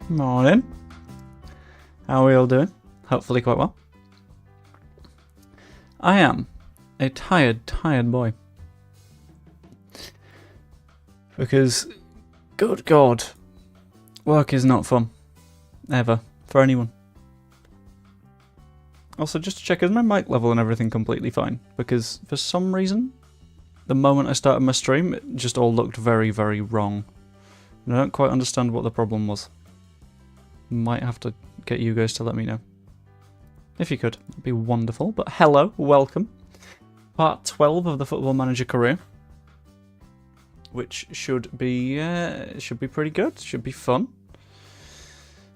Morning. How are we all doing? Hopefully quite well. I am a tired boy. Because, good God, work is not fun. Ever. For anyone. Also, just to check, is my mic level and everything completely fine? Because, for some reason, the moment I started my stream, it just all looked very, very wrong. And I don't quite understand what the problem was. Might have to get you guys to let me know. If you could, it'd be wonderful. But hello, welcome. Part 12 of the Football Manager career. Which should be pretty good, should be fun.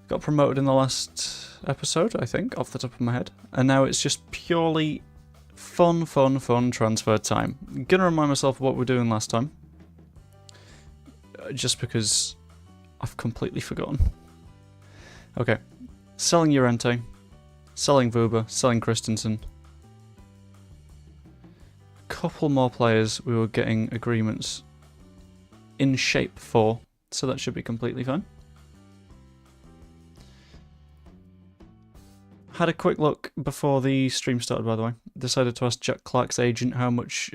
Got promoted in the last episode, I think, off the top of my head. And now it's just purely fun transfer time. I'm gonna remind myself of what we were doing last time. Just because I've completely forgotten. Okay. Selling Llorente. Selling Vuba. Selling Christensen. A couple more players we were getting agreements in shape for, so that should be completely fine. Had a quick look before the stream started, by the way. Decided to ask Jack Clark's agent how much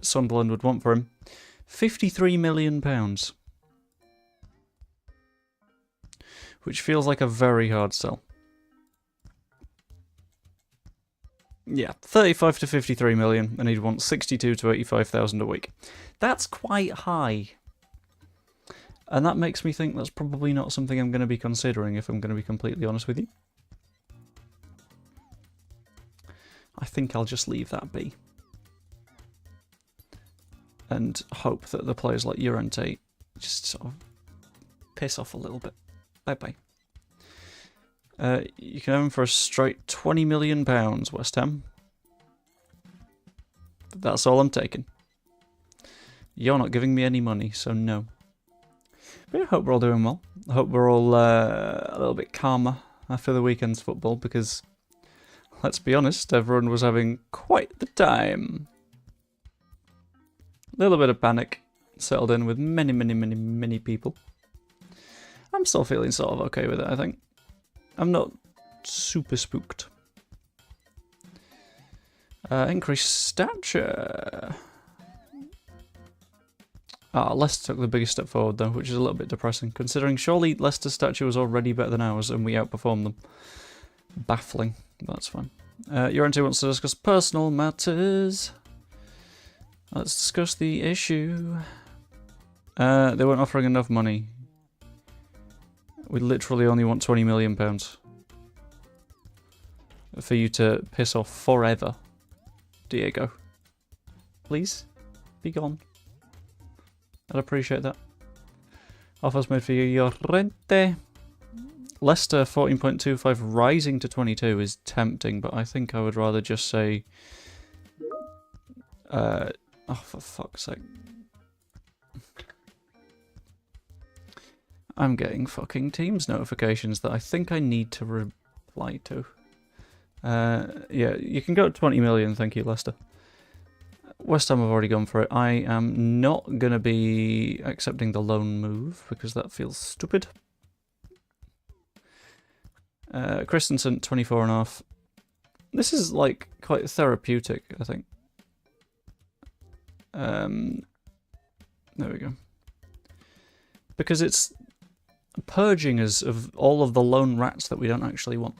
Sunderland would want for him. £53 million. Which feels like a very hard sell. Yeah, 35 to 53 million, and he'd want 62 to 85,000 a week. That's quite high. And that makes me think that's probably not something I'm going to be considering, if I'm going to be completely honest with you. I think I'll just leave that be. And hope that the players like Llorente just sort of piss off a little bit. Bye-bye. You can have him for a straight £20 million, West Ham. But that's all I'm taking. You're not giving me any money, so no. But I hope we're all doing well. I hope we're all a little bit calmer after the weekend's football, because, let's be honest, everyone was having quite the time. A little bit of panic settled in with many people. I'm still feeling sort of okay with it, I think. I'm not super spooked. Increased stature. Leicester took the biggest step forward though, which is a little bit depressing, considering surely Leicester's stature was already better than ours and we outperformed them. Baffling, but that's fine. Llorente wants to discuss personal matters. Let's discuss the issue. They weren't offering enough money. We literally only want £20 million for you to piss off forever, Diego. Please, be gone. I'd appreciate that. Offers made for you, Llorente. Leicester 14.25 rising to 22 is tempting, but I think I would rather just say, oh, for fuck's sake. I'm getting fucking Teams notifications that I think I need to reply to. Yeah, you can go to 20 million, thank you, Leicester. West Ham have already gone for it. I am not going to be accepting the loan move, because that feels stupid. Christensen, 24.5. This is, like, quite therapeutic, I think. There we go. Because it's purging us of all of the lone rats that we don't actually want.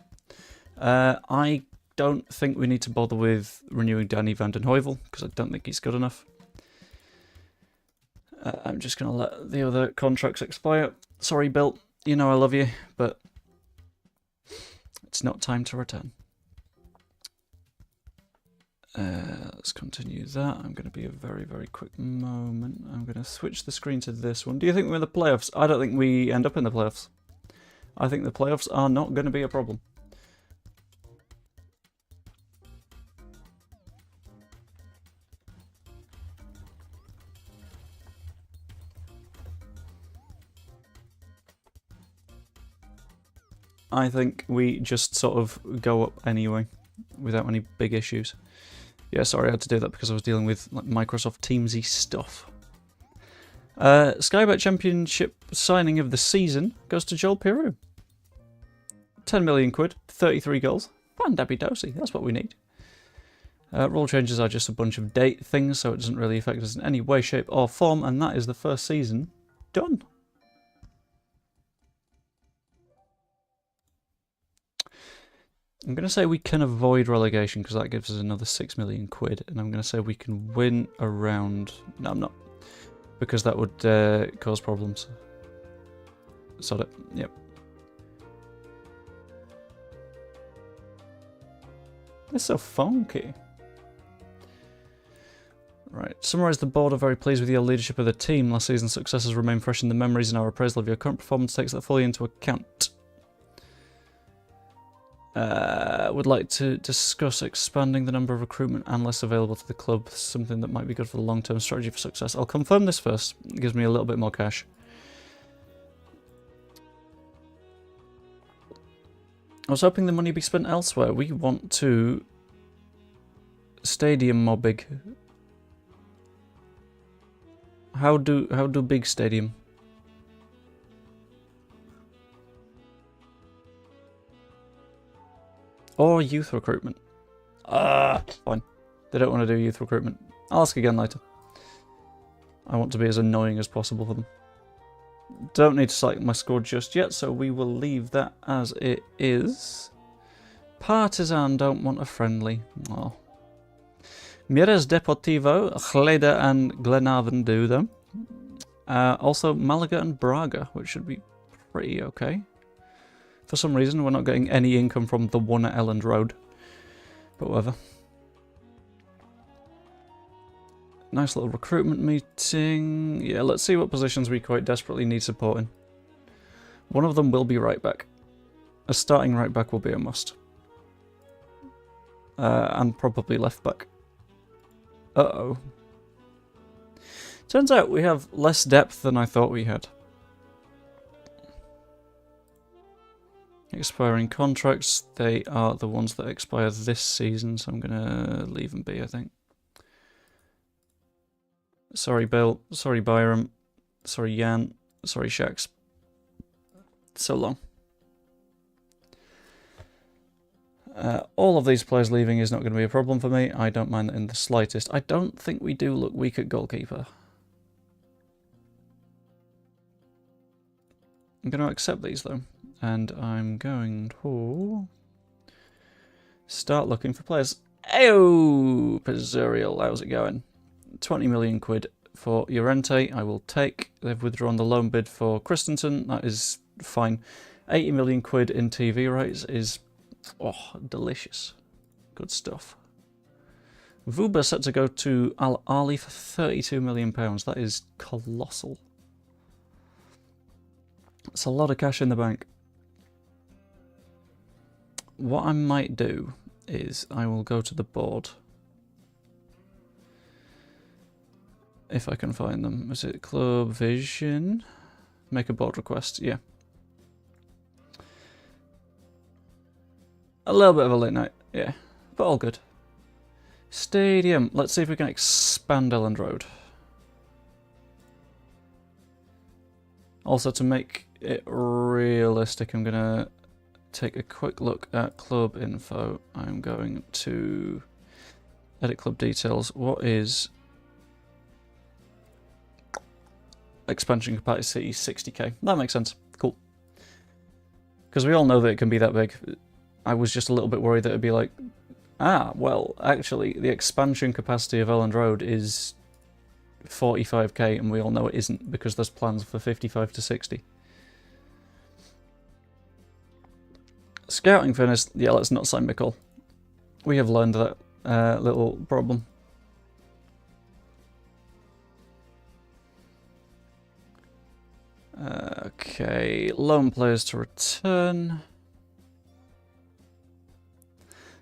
I don't think we need to bother with renewing Danny van den Heuvel, because I don't think he's good enough. I'm just going to let the other contracts expire. Sorry, Bill, you know I love you, but it's not time to return. Let's continue that. I'm going to be a very quick moment. I'm going to switch the screen to this one. Do you think we're in the playoffs? I don't think we end up in the playoffs. I think the playoffs are not going to be a problem. I think we just sort of go up anyway, without any big issues. Yeah, sorry, I had to do that because I was dealing with like, Microsoft Teamsy stuff. Skybet Championship signing of the season goes to Joel Piroux. 10 million quid, 33 goals. Fandabidosi, that's what we need. Rule changes are just a bunch of date things, so it doesn't really affect us in any way, shape or form, and that is the first season done. I'm going to say we can avoid relegation because that gives us another 6 million quid, and I'm going to say we can win around... No, I'm not. Because that would cause problems. Sod it. Yep. It's so funky. Right. Summarise the board are very pleased with your leadership of the team. Last season's successes remain fresh in the memories, and our appraisal of your current performance takes that fully into account. Would like to discuss expanding the number of recruitment analysts available to the club, something that might be good for the long-term strategy for success. I'll confirm this first. It gives me a little bit more cash. I was hoping the money be spent elsewhere. We want to stadium mobbing. How do big stadium? Or youth recruitment. Fine. They don't want to do youth recruitment. I'll ask again later. I want to be as annoying as possible for them. Don't need to select my score just yet, so we will leave that as it is. Partizan don't want a friendly. Oh. Mieres Deportivo, Chleda and Glenavon do them. Also Malaga and Braga, which should be pretty okay. For some reason, we're not getting any income from the one at Elland Road. But whatever. Nice little recruitment meeting. Yeah, let's see what positions we quite desperately need supporting. One of them will be right back. A starting right back will be a must. And probably left back. Uh-oh. Turns out we have less depth than I thought we had. Expiring contracts, they are the ones that expire this season, so I'm going to leave them be, I think. Sorry, Bill. Sorry, Byram. Sorry, Jan. Sorry, Shax. So long. All of these players leaving is not going to be a problem for me. I don't mind that in the slightest. I don't think we do look weak at goalkeeper. I'm going to accept these, though. And I'm going to start looking for players. Ayo! Pizzurial, how's it going? 20 million quid for Llorente, I will take. They've withdrawn the loan bid for Christensen, that is fine. 80 million quid in TV rights is, oh, delicious. Good stuff. Vuba set to go to Al Ahly for £32 million. That is colossal. It's a lot of cash in the bank. What I might do is I will go to the board. If I can find them. Is it Club Vision? Make a board request, yeah. A little bit of a late night, yeah. But all good. Stadium. Let's see if we can expand Elland Road. Also, to make it realistic, I'm going to take a quick look at club info. I'm going to edit club details. What is expansion capacity? 60k. That makes sense. Cool. Because we all know that it can be that big. I was just a little bit worried that it'd be like, well, actually, the expansion capacity of Elland Road is 45k, and we all know it isn't because there's plans for 55 to 60. Scouting fitness, yeah, let's not sign Mickle. We have learned that little problem. Okay, loan players to return.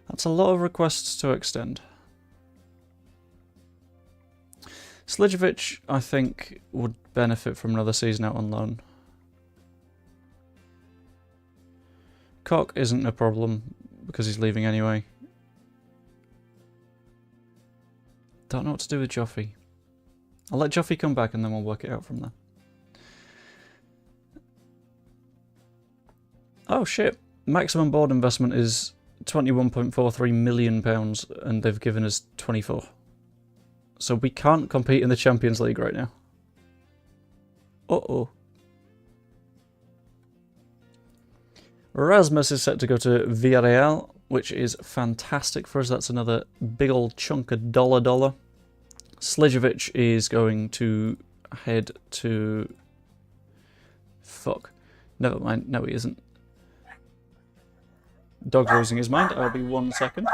That's a lot of requests to extend. Slijovic, I think, would benefit from another season out on loan. Koch isn't a problem because he's leaving anyway. Don't know what to do with Joffrey. I'll let Joffrey come back and then we'll work it out from there. Oh shit. maximum board investment is £21.43 million, and they've given us 24. So we can't compete in the Champions League right now. Uh-oh. Rasmus is set to go to Villarreal, which is fantastic for us. That's another big old chunk of dollar. Slijevic is going to head to... Fuck. Never mind. No, he isn't. Dog's losing his mind. I'll be 1 second.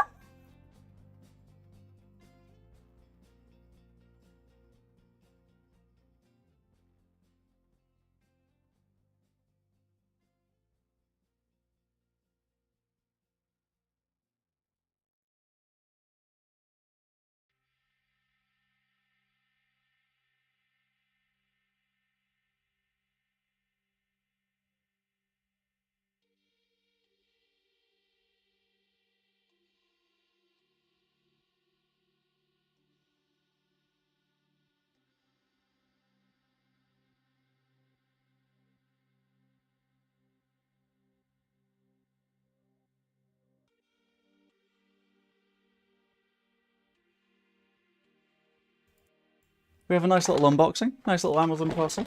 We have a nice little unboxing. Nice little Amazon parcel.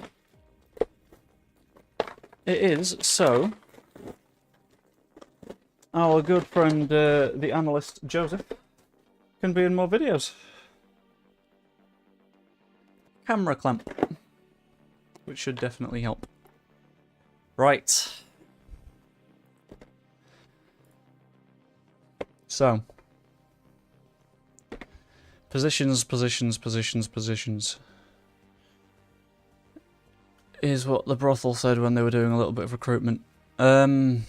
It is, so... Our good friend, the analyst Joseph, can be in more videos. Camera clamp. Which should definitely help. Right. So. Positions. Is what the brothel said when they were doing a little bit of recruitment. Right,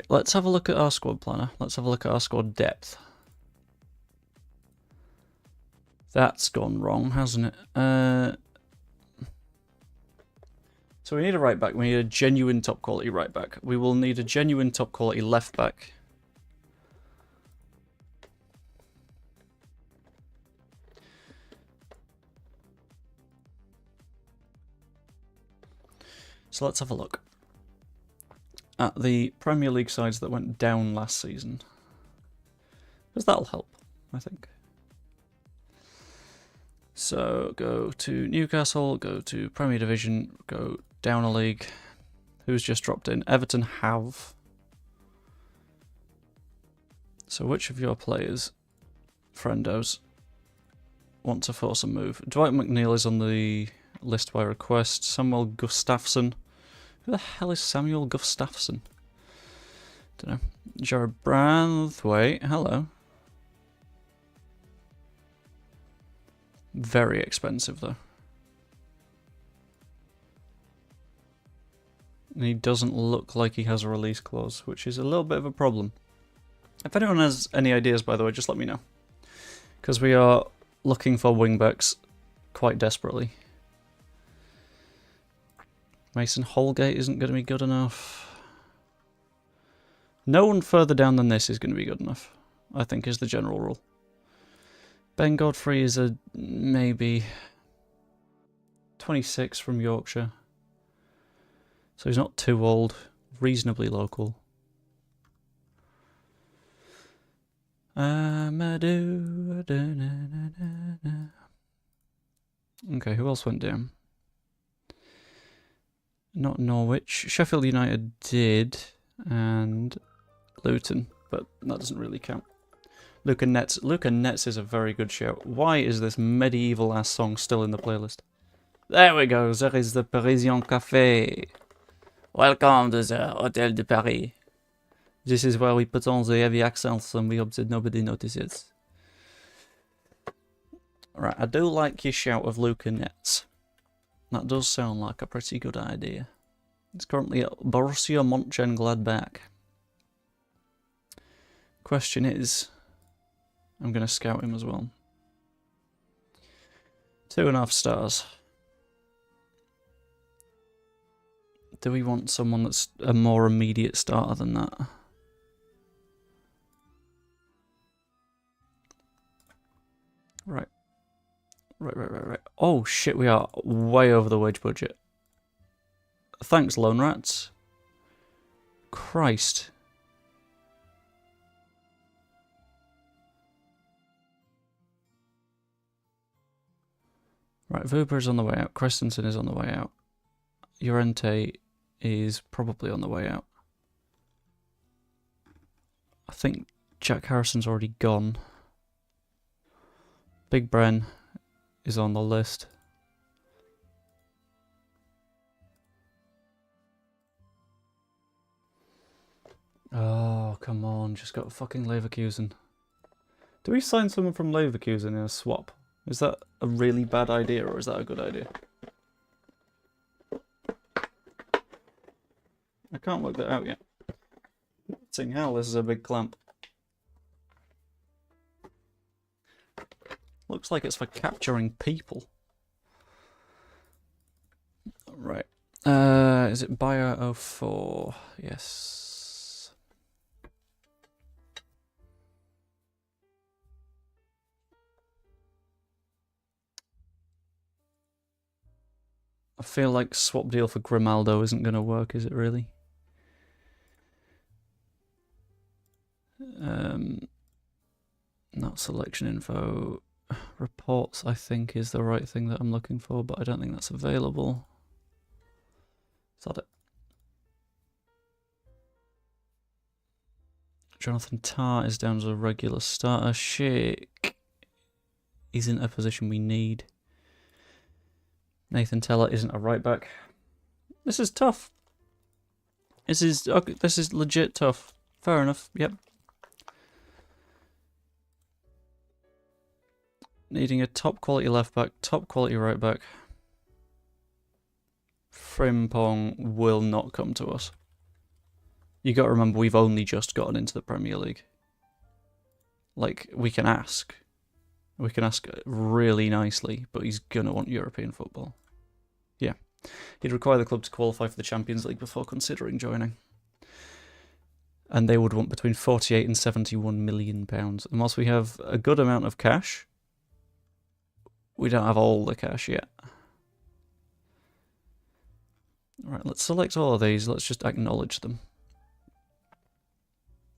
let's have a look at our squad planner. Let's have a look at our squad depth. That's gone wrong, hasn't it? So we need a right back. We need a genuine top quality right back. We will need a genuine top quality left back. So let's have a look at the Premier League sides that went down last season. Because that'll help, I think. So go to Newcastle, go to Premier Division, go down a league. Who's just dropped in? Everton have. So which of your players, friendos, want to force a move? Dwight McNeil is on the list by request. Samuel Gustafsson. Who the hell is Samuel Gustafsson? Don't know. Jared Branthwaite. Hello. Very expensive though. And he doesn't look like he has a release clause, which is a little bit of a problem. If anyone has any ideas, by the way, just let me know. Because we are looking for wingbacks quite desperately. Mason Holgate isn't going to be good enough. No one further down than this is going to be good enough, I think, is the general rule. Ben Godfrey is a maybe 26 from Yorkshire. So he's not too old, reasonably local. Okay, who else went down? Not Norwich. Sheffield United did, and Luton, but that doesn't really count. Luca Netz. Luca Netz is a very good shout. Why is this medieval-ass song still in the playlist? There we go. There is the Parisian Café. Welcome to the Hotel de Paris. This is where we put on the heavy accents and we hope that nobody notices. Right, I do like your shout of Luca Netz. That does sound like a pretty good idea. It's currently at Borussia Mönchengladbach. Question is, I'm going to scout him as well. 2.5 stars. Do we want someone that's a more immediate starter than that? Right. Right. Oh shit, we are way over the wage budget. Thanks, Lone Rats. Christ. Right, Vuber is on the way out. Christensen is on the way out. Llorente is probably on the way out. I think Jack Harrison's already gone. Big Bren is on the list. Oh, come on. Just got fucking Leverkusen. Do we sign someone from Leverkusen in a swap? Is that a really bad idea, or is that a good idea? I can't work that out yet. Seeing hell, this is a big clamp. Looks like it's for capturing people. Right. Is it Bayer 04? Yes. I feel like swap deal for Grimaldo isn't going to work, is it really? Not selection info. Reports, I think, is the right thing that I'm looking for, but I don't think that's available. Is that it? Jonathan Tarr is down as a regular starter. Schick isn't a position we need. Nathan Teller isn't a right back. This is tough. This is legit tough. Fair enough. Yep. Needing a top quality left back, top quality right back. Frimpong will not come to us. You got to remember, we've only just gotten into the Premier League. Like, we can ask. We can ask really nicely, but he's going to want European football. Yeah. He'd require the club to qualify for the Champions League before considering joining. And they would want between 48 and 71 million pounds. And whilst we have a good amount of cash, we don't have all the cash yet. Right, let's select all of these. Let's just acknowledge them.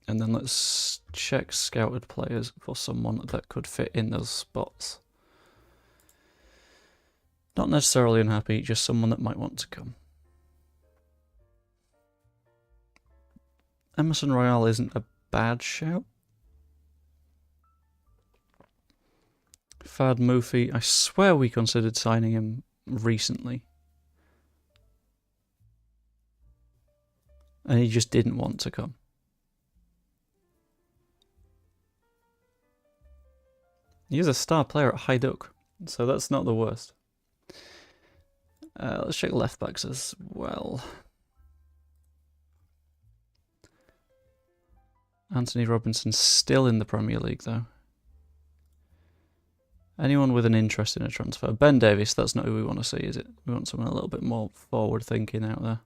And then let's check scouted players for someone that could fit in those spots. Not necessarily unhappy, just someone that might want to come. Emerson Royale isn't a bad shout. Fad Mufi, I swear we considered signing him recently. And he just didn't want to come. He's a star player at Hajduk, so that's not the worst. Let's check left backs as well. Anthony Robinson's still in the Premier League, though. Anyone with an interest in a transfer? Ben Davies, that's not who we want to see, is it? We want someone a little bit more forward-thinking out there.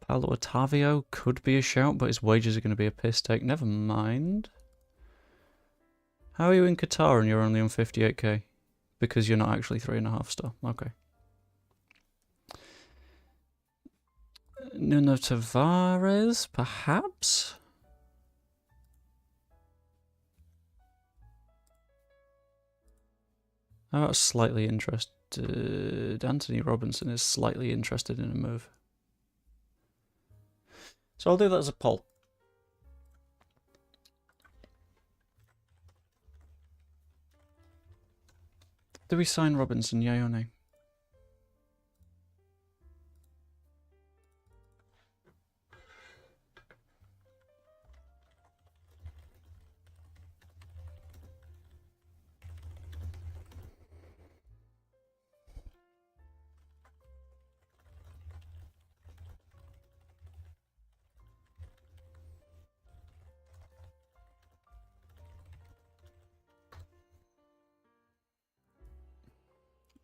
Paulo Otavio could be a shout, but his wages are going to be a piss take. Never mind. How are you in Qatar and you're only on 58k? Because you're not actually 3.5 star. Okay. Nuno Tavares, perhaps? How about slightly interested? Anthony Robinson is slightly interested in a move. So I'll do that as a poll. Do we sign Robinson, yay or nay?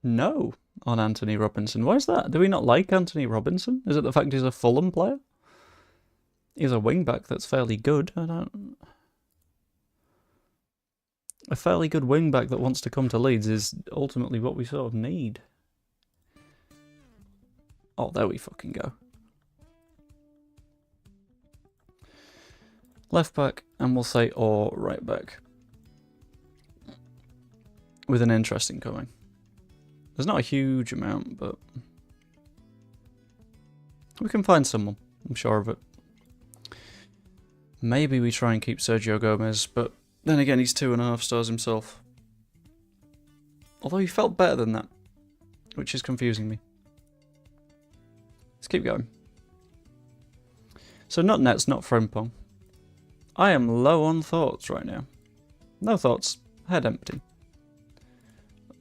No, on Anthony Robinson. Why is that? Do we not like Anthony Robinson? Is it the fact he's a Fulham player? He's a wing-back that's fairly good. A fairly good wing-back that wants to come to Leeds is ultimately what we sort of need. Oh, there we fucking go. Left back, and we'll say or right back. With an interest incoming. There's not a huge amount, but we can find someone. I'm sure of it. Maybe we try and keep Sergio Gomez, but then again, he's 2.5 stars himself. Although he felt better than that, which is confusing me. Let's keep going. So not Nets, not Frimpong. I am low on thoughts right now. No thoughts. Head empty.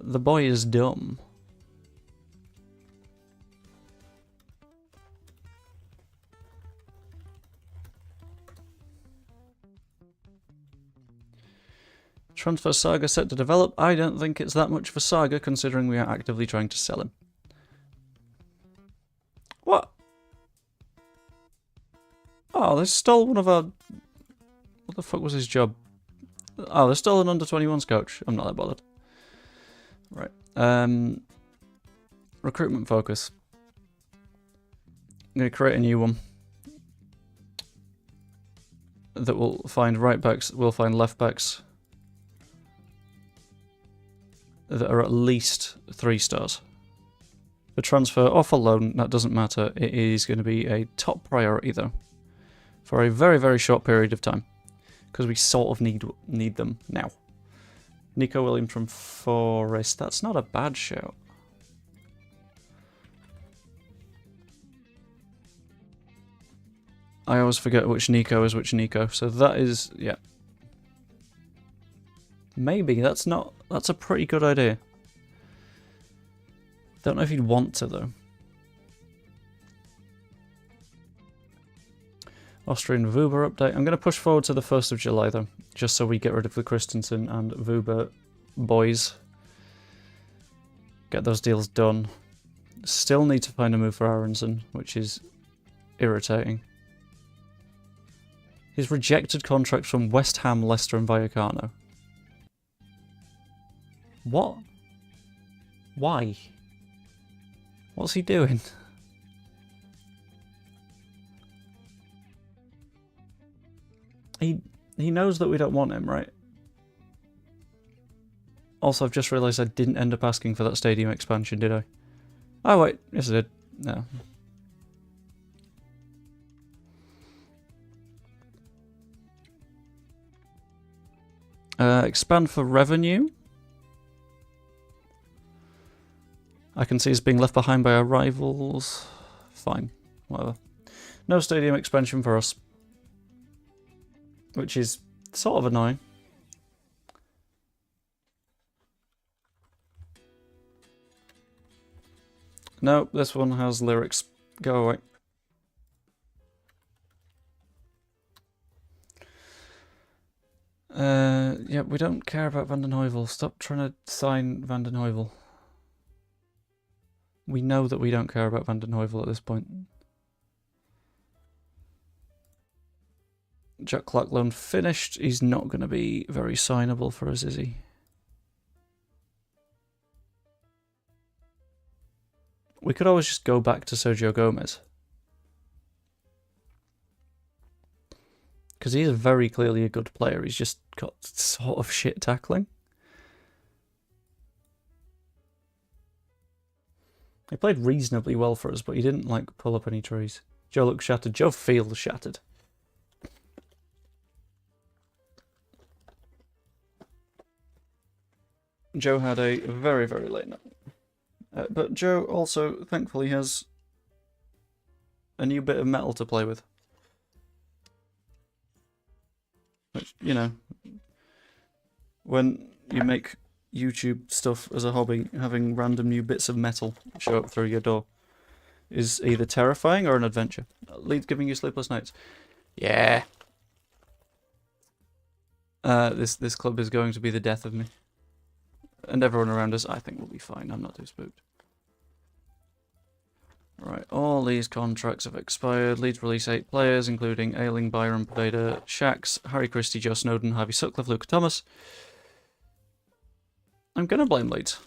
The boy is dumb. Transfer saga set to develop. I don't think it's that much of a saga considering we are actively trying to sell him. What? Oh, they stole one of our... What the fuck was his job? Oh, they stole an under-21s coach. I'm not that bothered. Right. Recruitment focus. I'm going to create a new one. That will find right backs, will find left backs. That are at least 3 stars. For transfer or for loan, that doesn't matter. It is going to be a top priority though. For a very, very short period of time. Because we sort of need them now. Nico Williams from Forest. That's not a bad shout. I always forget which Nico is which Nico. So that is, yeah. Maybe, that's a pretty good idea. Don't know if you'd want to, though. Austrian Vuber update. I'm going to push forward to the 1st of July, though. Just so we get rid of the Christensen and Vuber boys. Get those deals done. Still need to find a move for Aronson, which is irritating. He's rejected contracts from West Ham, Leicester and Vallecano. What? Why? What's he doing? He knows that we don't want him, right? Also, I've just realised I didn't end up asking for that stadium expansion, did I? Oh wait, yes I did. No. Expand for revenue. I can see us being left behind by our rivals. Fine, whatever. No stadium expansion for us. Which is sort of annoying. No, this one has lyrics. Go away. Yeah, we don't care about Van den Heuvel. Stop trying to sign Van den Heuvel. We know that we don't care about Van den Heuvel at this point. Jack Clark loan finished. He's not going to be very signable for us, is he? We could always just go back to Sergio Gomez. Because he is very clearly a good player. He's just got sort of shit tackling. He played reasonably well for us, but he didn't, like, pull up any trees. Joe looks shattered. Joe feels shattered. Joe had a very, very late night. But Joe also, thankfully, has a new bit of metal to play with. Which, you know, when you make YouTube stuff as a hobby, having random new bits of metal show up through your door is either terrifying or an adventure. Leeds giving you sleepless nights. Yeah. This club is going to be the death of me. And everyone around us, I think, will be fine. I'm not too spooked. Right, all these contracts have expired. Leeds release 8 players, including Ayling, Byron, Poveda, Shax, Harry Christie, Joe Snowden, Harvey Sutcliffe, Luke Thomas. I'm going to blame Leeds.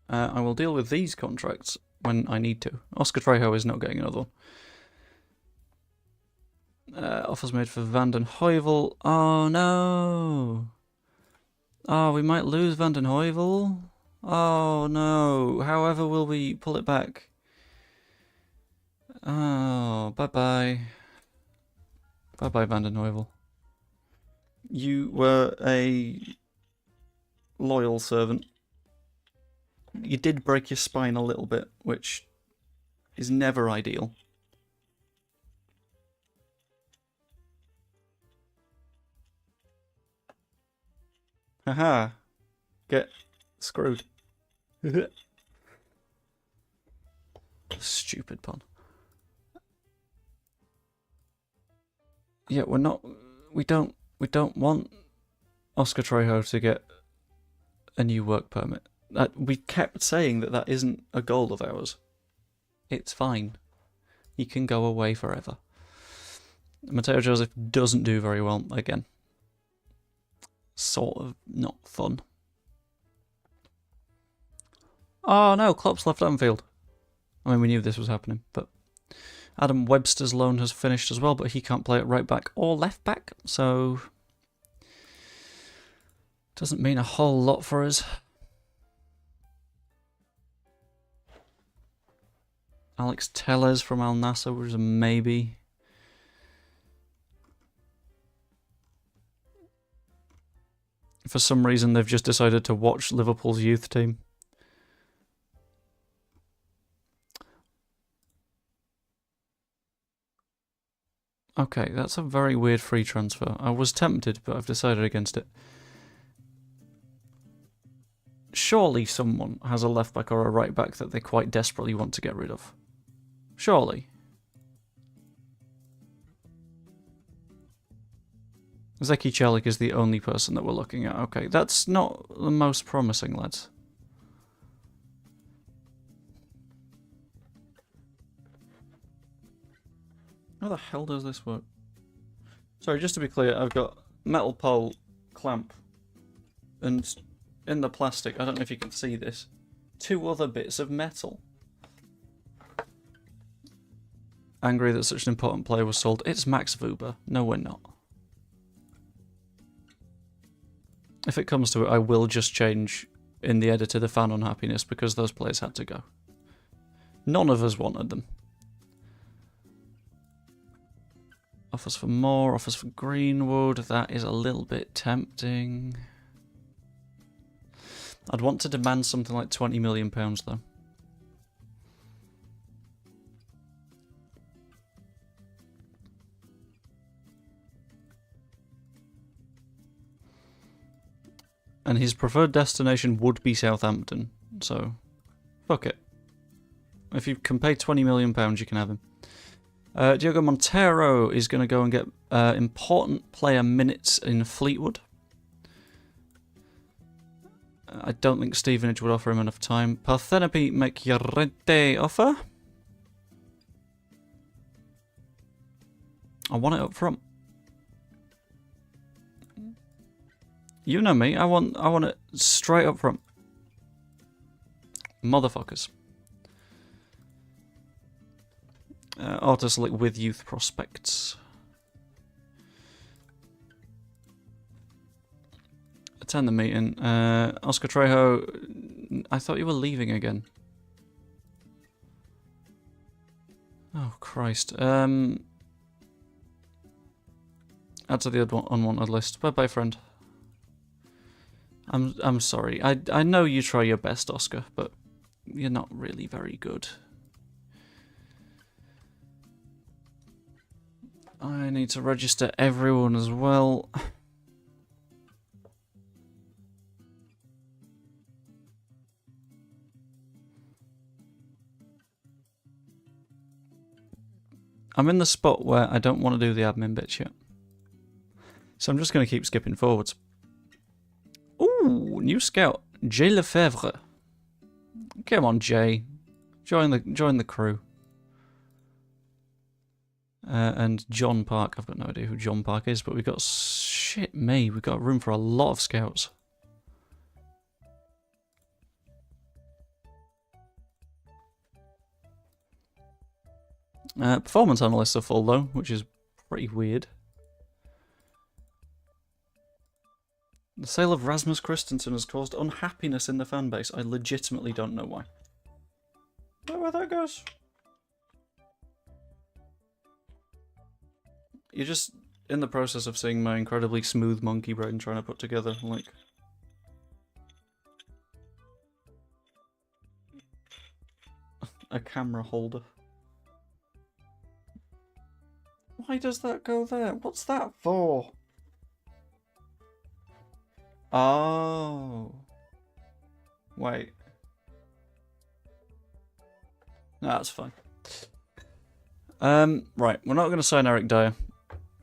I will deal with these contracts when I need to. Oscar Trejo is not getting another one. Offers made for Van den Heuvel. Oh no! Oh, we might lose Van den Heuvel. Oh no! However, will we pull it back? Oh, bye bye. Bye bye, Van den Heuvel. You were a loyal servant. You did break your spine a little bit, which is never ideal. Haha. Get screwed. Stupid pun. Yeah, we don't want Oscar Trejo to get a new work permit. We kept saying that isn't a goal of ours. It's fine. He can go away forever. Mateo Joseph doesn't do very well again. Sort of not fun. Oh no, Klopp's left Anfield. I mean, we knew this was happening, but Adam Webster's loan has finished as well, but he can't play at right back or left back, so doesn't mean a whole lot for us. Alex Tellez from Al Nassr was a maybe. For some reason, they've just decided to watch Liverpool's youth team. Okay, that's a very weird free transfer. I was tempted, but I've decided against it. Surely someone has a left back or a right back that they quite desperately want to get rid of. Surely. Zeki Celik is the only person that we're looking at. Okay, that's not the most promising, lads. How the hell does this work? Sorry, just to be clear, I've got metal pole clamp, and in the plastic, I don't know if you can see this, 2 other bits of metal. Angry that such an important player was sold. It's Max Wuber. No, we're not. If it comes to it, I will just change in the editor the fan unhappiness because those players had to go. None of us wanted them. Offers for more, offers for Greenwood. That is a little bit tempting. I'd want to demand something like £20 million though. And his preferred destination would be Southampton, so fuck it. If you can pay £20 million, you can have him. Diogo Montero is going to go and get important player minutes in Fleetwood. I don't think Stevenage would offer him enough time. Parthenope Mekyarete offer. I want it up front. You know me, I want it straight up front. Motherfuckers. Auto-select with youth prospects. Attend the meeting. Oscar Trejo, I thought you were leaving again. Oh, Christ. Add to the unwanted list. Bye-bye, friend. I'm sorry. I know you try your best, Oscar, but you're not really very good. I need to register everyone as well. I'm in the spot where I don't want to do the admin bits yet. So I'm just going to keep skipping forwards. Ooh, new scout. Jay Lefebvre. Come on, Jay. Join the crew. And John Park. I've got no idea who John Park is, but we've got... Shit me, we've got room for a lot of scouts. Performance analysts are full though, which is pretty weird. The sale of Rasmus Christensen has caused unhappiness in the fan base. I legitimately don't know why. Is that where that goes? You're just in the process of seeing my incredibly smooth monkey brain trying to put together, like... a camera holder. Why does that go there? What's that for? Oh. Wait. No, that's fine. Right, we're not going to sign Eric Dyer.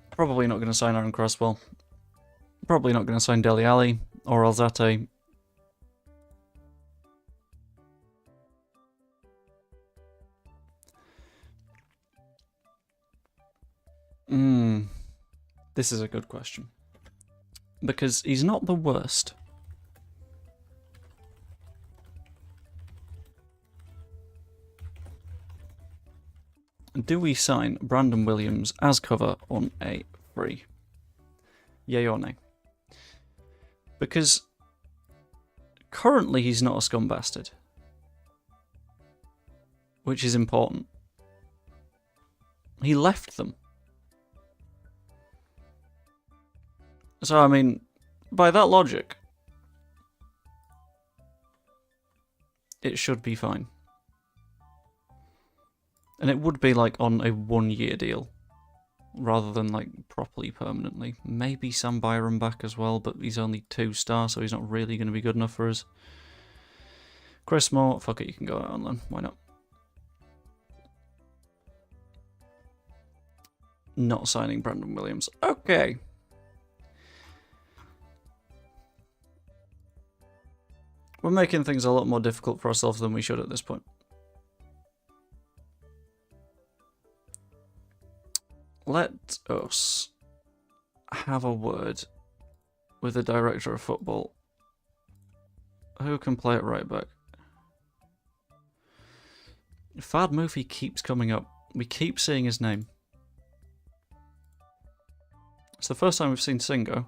Probably not going to sign Aaron Cresswell. Probably not going to sign Dele Alli or Alzate. This is a good question. Because he's not the worst. Do we sign Brandon Williams as cover on a free? Yay or nay? Because currently he's not a scum bastard. Which is important. He left them. So, I mean, by that logic, it should be fine. And it would be like on a 1-year deal, rather than like properly permanently. Maybe Sam Byram back as well, but he's only 2-star, so he's not really going to be good enough for us. Chris Moore, fuck it, you can go out on loan. Why not? Not signing Brandon Williams. Okay. We're making things a lot more difficult for ourselves than we should at this point. Let us have a word with the director of football. Who can play at right back? Fad Mufi keeps coming up. We keep seeing his name. It's the first time we've seen Singo.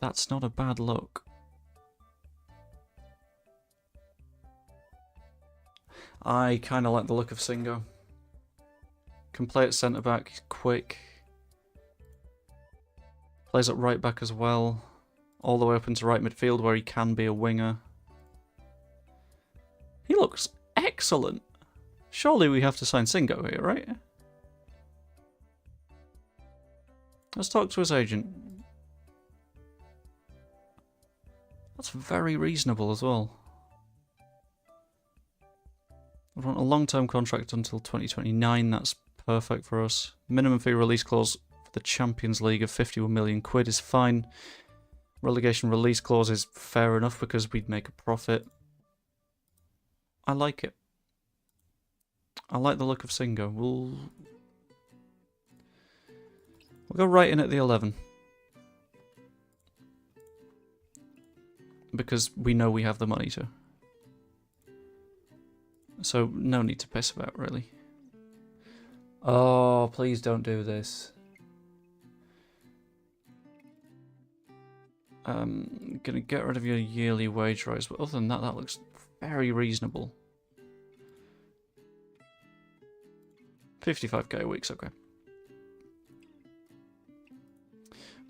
That's not a bad look. I kind of like the look of Singo. Can play at centre-back, he's quick. Plays at right-back as well. All the way up into right midfield where he can be a winger. He looks excellent. Surely we have to sign Singo here, right? Let's talk to his agent. That's very reasonable as well. We want a long-term contract until 2029. That's perfect for us. Minimum fee release clause for the Champions League of 51 million quid is fine. Relegation release clause is fair enough because we'd make a profit. I like it. I like the look of Singo. We'll go right in at the 11. Because we know we have the money to. So, no need to piss about, really. Oh, please don't do this. Gonna get rid of your yearly wage rise, but other than that, that looks very reasonable. 55k a week's okay.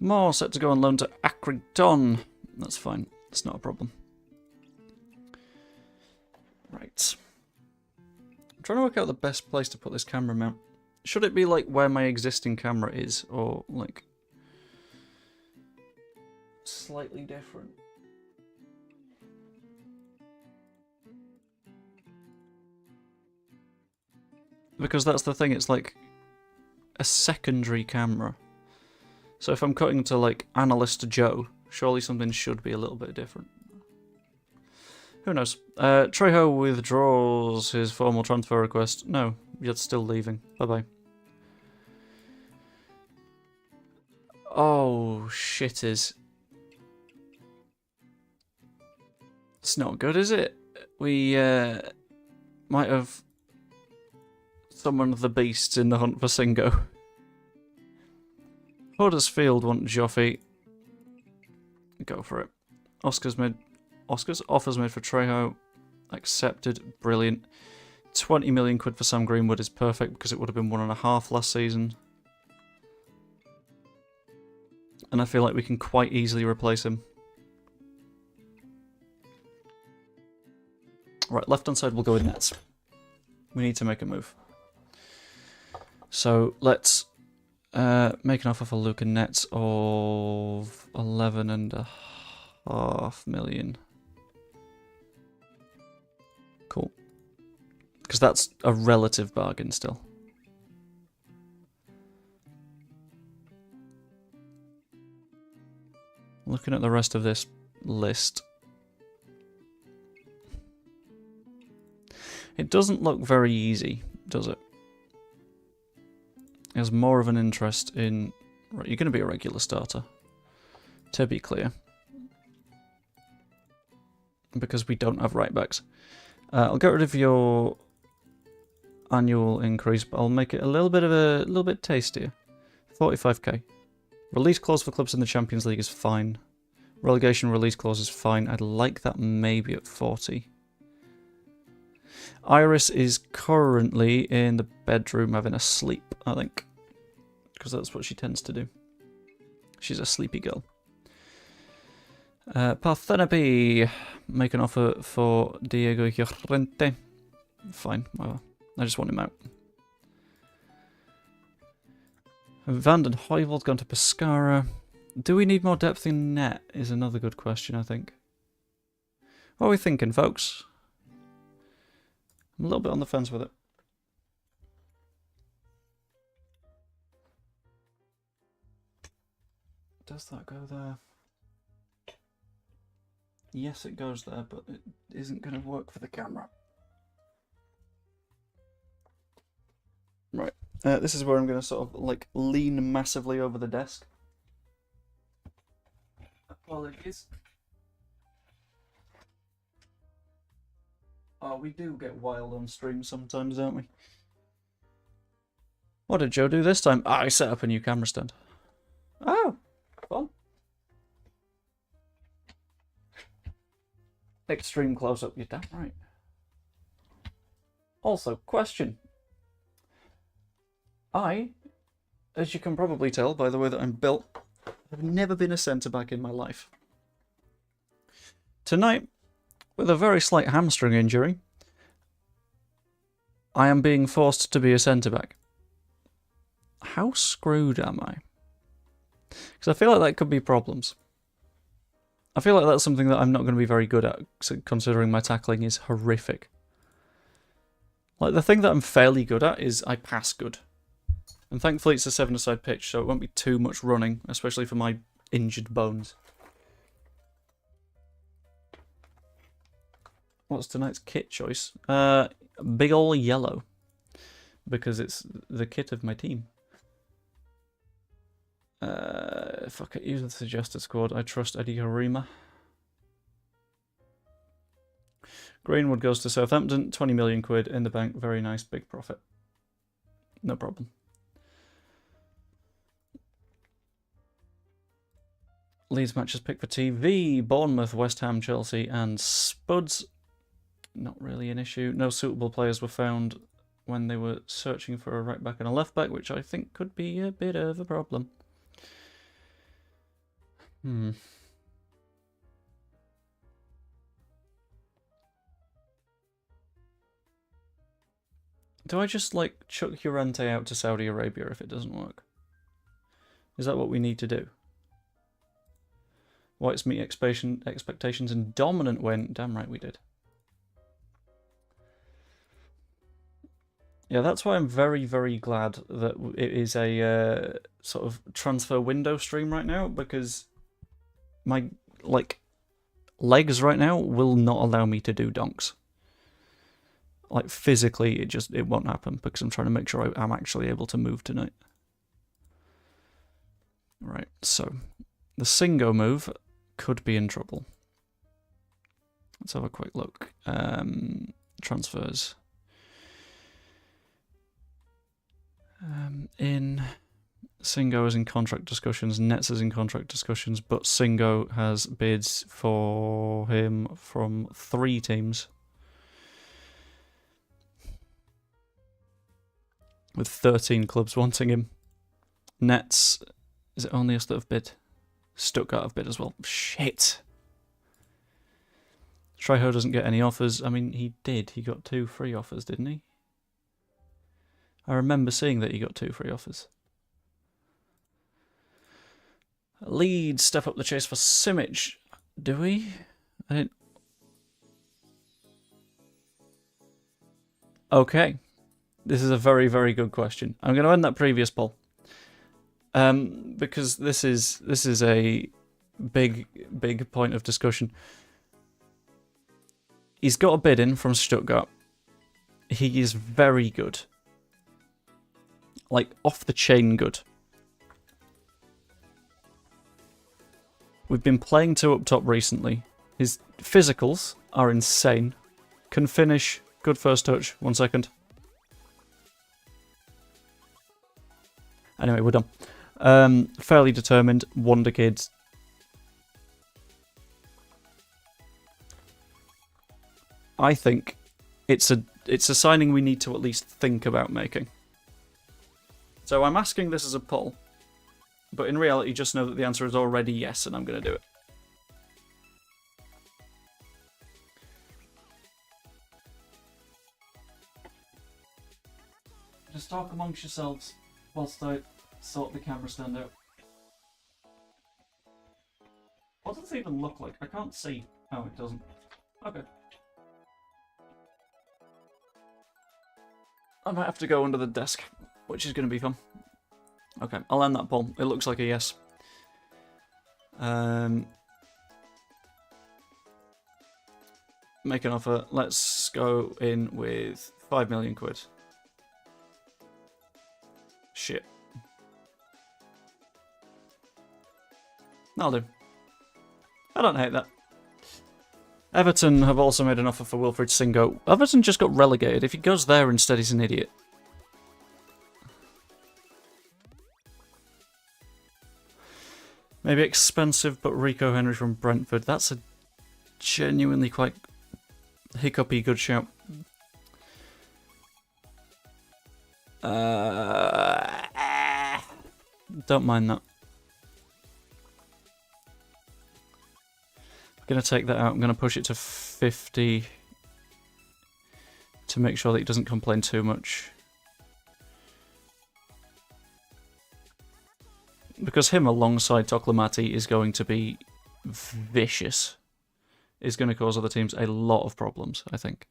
More set to go on loan to Accrington. That's fine. It's not a problem. Right. I'm trying to work out the best place to put this camera mount. Should it be like where my existing camera is, or like slightly different? Because that's the thing, it's like a secondary camera. So if I'm cutting to like Analyst Joe, surely something should be a little bit different. Who knows? Trejo withdraws his formal transfer request. No, you're still leaving. Bye-bye. Oh, shitters. It's not good, is it? We might have summoned the beasts in the hunt for Singo. Huddersfield want Joffy. Go for it. Offers made for Trejo. Accepted. Brilliant. 20 million quid for Sam Greenwood is perfect because it would have been 1.5 last season. And I feel like we can quite easily replace him. Right, left hand side will go with nets. We need to make a move. So let's make an offer for Luke and nets of 11.5 million. Cool. Because that's a relative bargain still. Looking at the rest of this list, it doesn't look very easy, does it? There's more of an interest in... Right, you're going to be a regular starter, to be clear. Because we don't have right backs. I'll get rid of your annual increase, but I'll make it a little bit tastier. 45k. Release clause for clubs in the Champions League is fine. Relegation release clause is fine. I'd like that maybe at 40. Iris is currently in the bedroom having a sleep, I think. Because that's what she tends to do. She's a sleepy girl. Parthenope. Make an offer for Diego Llorente. Fine, whatever. I just want him out. Van den Heuvel's gone to Pescara. Do we need more depth in net is another good question, I think. What are we thinking, folks? I'm a little bit on the fence with it. Does that go there? Yes, it goes there, but it isn't going to work for the camera. Right. This is where I'm going to sort of like lean massively over the desk. Apologies. Oh, we do get wild on stream sometimes, don't we? What did Joe do this time? I set up a new camera stand. Oh, fun. Extreme close-up, you're damn right. Also, question. I, as you can probably tell by the way that I'm built, have never been a centre-back in my life. Tonight, with a very slight hamstring injury, I am being forced to be a centre-back. How screwed am I? Because I feel like that could be problems. I feel like that's something that I'm not going to be very good at, considering my tackling is horrific. Like, the thing that I'm fairly good at is I pass good. And thankfully it's a 7-a-side pitch, so it won't be too much running, especially for my injured bones. What's tonight's kit choice? Big ol' yellow. Because it's the kit of my team. Fuck it, use the suggested squad. I trust Eddie Harima. Greenwood goes to Southampton. 20 million quid in the bank. Very nice, big profit. No problem. Leeds matches picked for TV. Bournemouth, West Ham, Chelsea and Spuds. Not really an issue. No suitable players were found when they were searching for a right back and a left back, which I think could be a bit of a problem. Do I just, like, chuck Llorente out to Saudi Arabia if it doesn't work? Is that what we need to do? Whites meet expectations and dominant win. Damn right we did. Yeah, that's why I'm very, very glad that it is a sort of transfer window stream right now, because my, like, legs right now will not allow me to do donks. Like, physically, it won't happen, because I'm trying to make sure I'm actually able to move tonight. Right, so the Singo move could be in trouble. Let's have a quick look. Transfers. In Singo is in contract discussions, Nets is in contract discussions, but Singo has bids for him from 3 teams. With 13 clubs wanting him. Nets, is it only us that have bid? Stuttgart have bid as well. Shit. Trejo doesn't get any offers. I mean, he did. He got 2 free offers, didn't he? I remember seeing that he got 2 free offers. Leeds step up the chase for Simic. Do we? I didn't... Okay. This is a very, very good question. I'm going to end that previous poll. Because this is a big point of discussion. He's got a bid in from Stuttgart. He is very good. Like, off the chain good. We've been playing 2 up top recently. His physicals are insane. Can finish. Good first touch. 1 second. Anyway, we're done. Fairly determined. Wonder Kid. I think it's a signing we need to at least think about making. So I'm asking this as a poll, but in reality just know that the answer is already yes, and I'm going to do it. Just talk amongst yourselves whilst I sort the camera stand out. What does it even look like? I can't see. Oh, it doesn't. Okay. I might have to go under the desk, which is going to be fun. Okay, I'll end that poll. It looks like a yes. Make an offer. Let's go in with 5 million quid. Shit. That'll do. I don't hate that. Everton have also made an offer for Wilfried Singo. Everton just got relegated. If he goes there instead, he's an idiot. Maybe expensive, but Rico Henry from Brentford. That's a genuinely quite hiccupy good shout. Don't mind that. I'm going to take that out. I'm going to push it to 50 to make sure that he doesn't complain too much. Because him alongside Toklamati is going to be vicious. Is going to cause other teams a lot of problems, I think.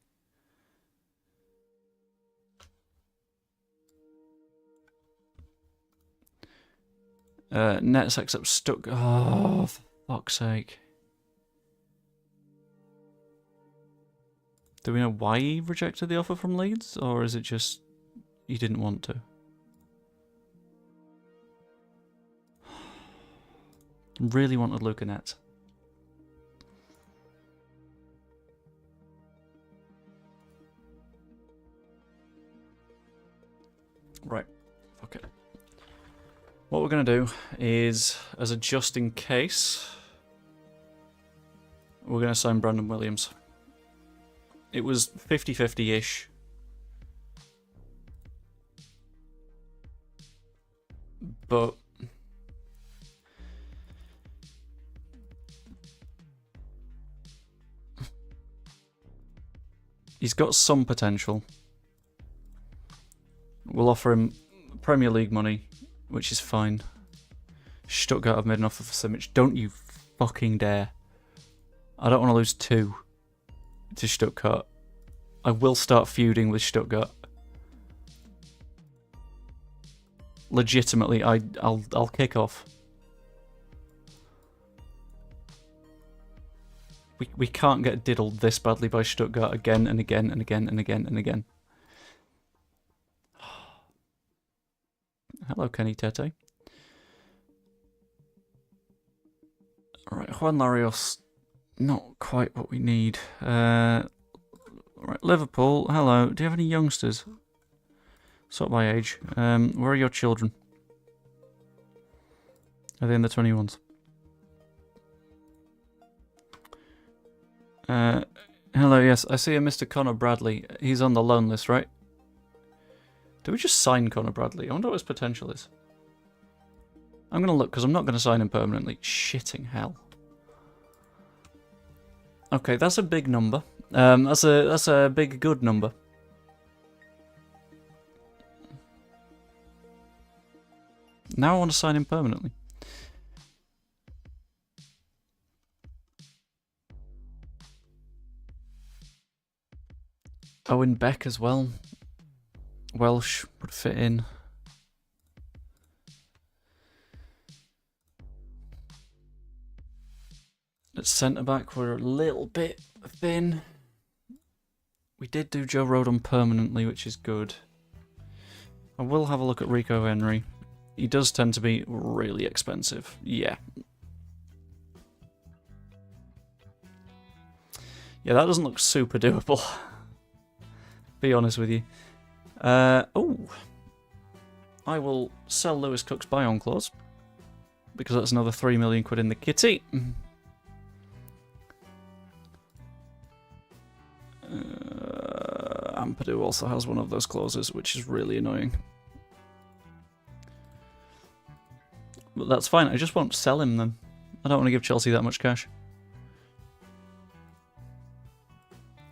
Nets accept stuck. Oh, for fuck's sake. Do we know why he rejected the offer from Leeds? Or is it just he didn't want to? Really wanted Luca Nets. Right. Okay. What we're going to do is, as a just in case, we're going to sign Brandon Williams. It was 50-50-ish. But he's got some potential. We'll offer him Premier League money, which is fine. Stuttgart have made an offer for Simic. Don't you fucking dare. I don't want to lose 2 to Stuttgart. I will start feuding with Stuttgart. Legitimately, I'll kick off. We can't get diddled this badly by Stuttgart again and again and again and again and again. Hello, Kenny Tete. Alright, Juan Larios, not quite what we need. Right, Liverpool, hello. Do you have any youngsters? Sort by age. Where are your children? Are they in the 21s? Hello, yes, I see a Mr. Connor Bradley. He's on the loan list, right? Do we just sign Connor Bradley? I wonder what his potential is. I'm going to look, because I'm not going to sign him permanently. Shitting hell. Okay, that's a big number. That's a big good number. Now I want to sign him permanently. Owen Beck as well. Welsh would fit in. At centre-back, we're a little bit thin. We did do Joe Rodon permanently, which is good. I will have a look at Rico Henry. He does tend to be really expensive. Yeah. Yeah, that doesn't look super doable. Be honest with you. Oh. I will sell Lewis Cook's buy-on clause. Because that's another 3 million quid in the kitty. Ampadu also has one of those clauses, which is really annoying. But that's fine, I just won't sell him then. I don't want to give Chelsea that much cash.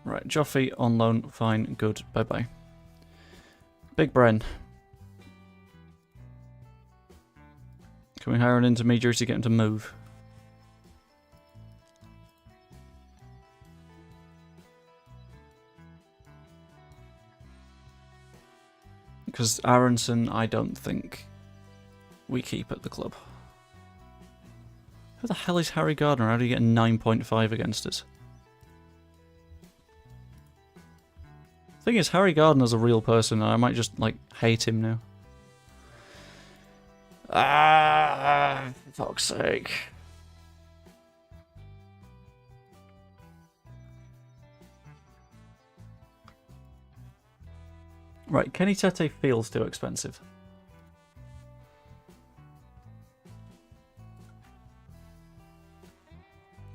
Right, Joffrey on loan, fine, good, bye-bye. Big Bren. Can we hire an intermediary to get him to move? Because Aronson, I don't think we keep at the club. Who the hell is Harry Gardner? How do you get a 9.5 against us? Thing is, Harry Gardner's a real person, and I might just, like, hate him now. Ah, for fuck's sake. Right, Kenny Tete feels too expensive.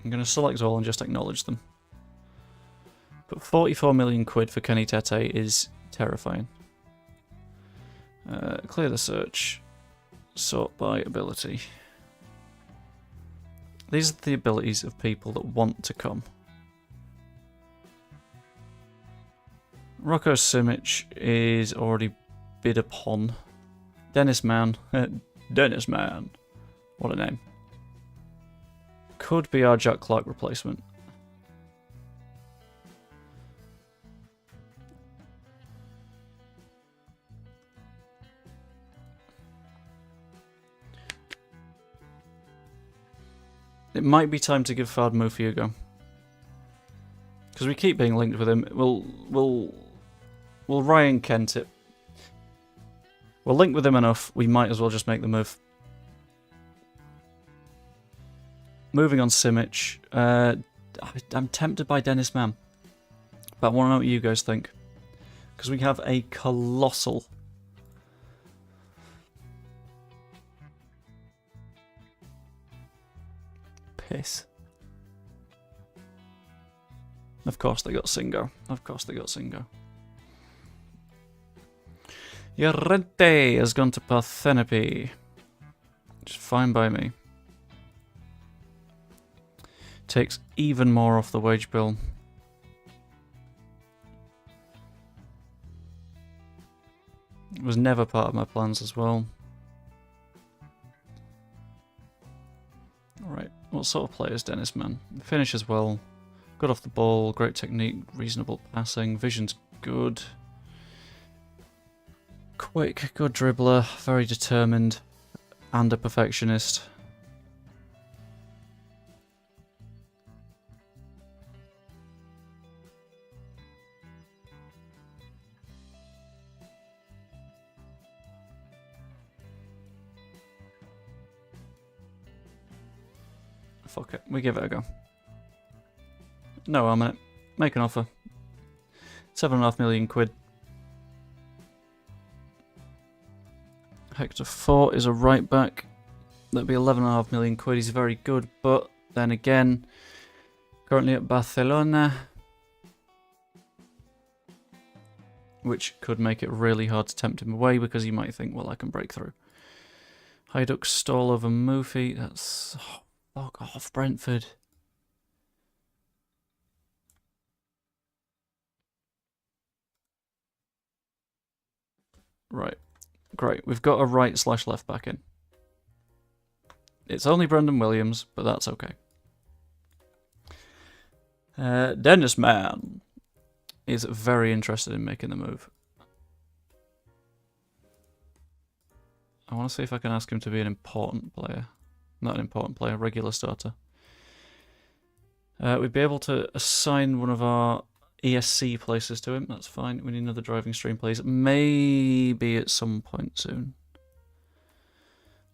I'm going to select all and just acknowledge them. But 44 million quid for Kenny Tete is terrifying. Clear the search. Sort by ability. These are the abilities of people that want to come. Rocco Simic is already bid upon. Dennis Mann. Dennis Mann. What a name. Could be our Jack Clark replacement. It might be time to give Fard Murphy a go. Because we keep being linked with him. We'll Ryan Kent it. We'll link with him enough, we might as well just make the move. Moving on Simic. I'm tempted by Dennis Mann. But I want to know what you guys think. Because we have a colossal... piss. Of course they got Singo. Of course they got Singo. Llorente has gone to Parthenope. Which is fine by me. Takes even more off the wage bill. It was never part of my plans as well. Alright, what sort of player is Dennis Mann? Finishes well. Good off the ball, great technique, reasonable passing, vision's good. Quick, good dribbler, very determined, and a perfectionist. Fuck it, we give it a go. No harm in it. Make an offer. 7.5 million quid. Hector Fort is a right back. That'd be 11.5 million quid. He's very good, but then again, currently at Barcelona, which could make it really hard to tempt him away because he might think, well, I can break through. Hajduk stall over Mufi. That's... Oh, fuck off, Brentford. Right. Great. We've got a right/left back in. It's only Brendan Williams, but that's okay. Dennis Mann is very interested in making the move. I want to see if I can ask him to be an important player. Not an important player, regular starter. We'd be able to assign one of our ESC places to him. That's fine. We need another driving stream, please. Maybe at some point soon.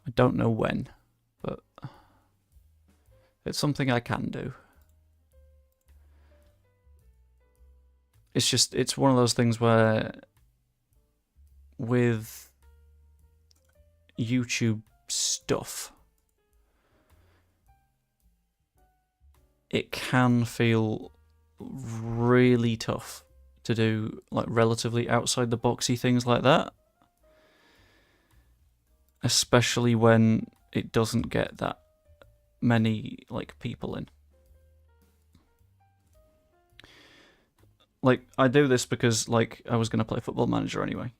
I don't know when, but it's something I can do. It's just, it's one of those things where with YouTube stuff, it can feel really tough to do like relatively outside the boxy things like that, especially when it doesn't get that many like people in. Like, I do this because like I was going to play Football Manager anyway,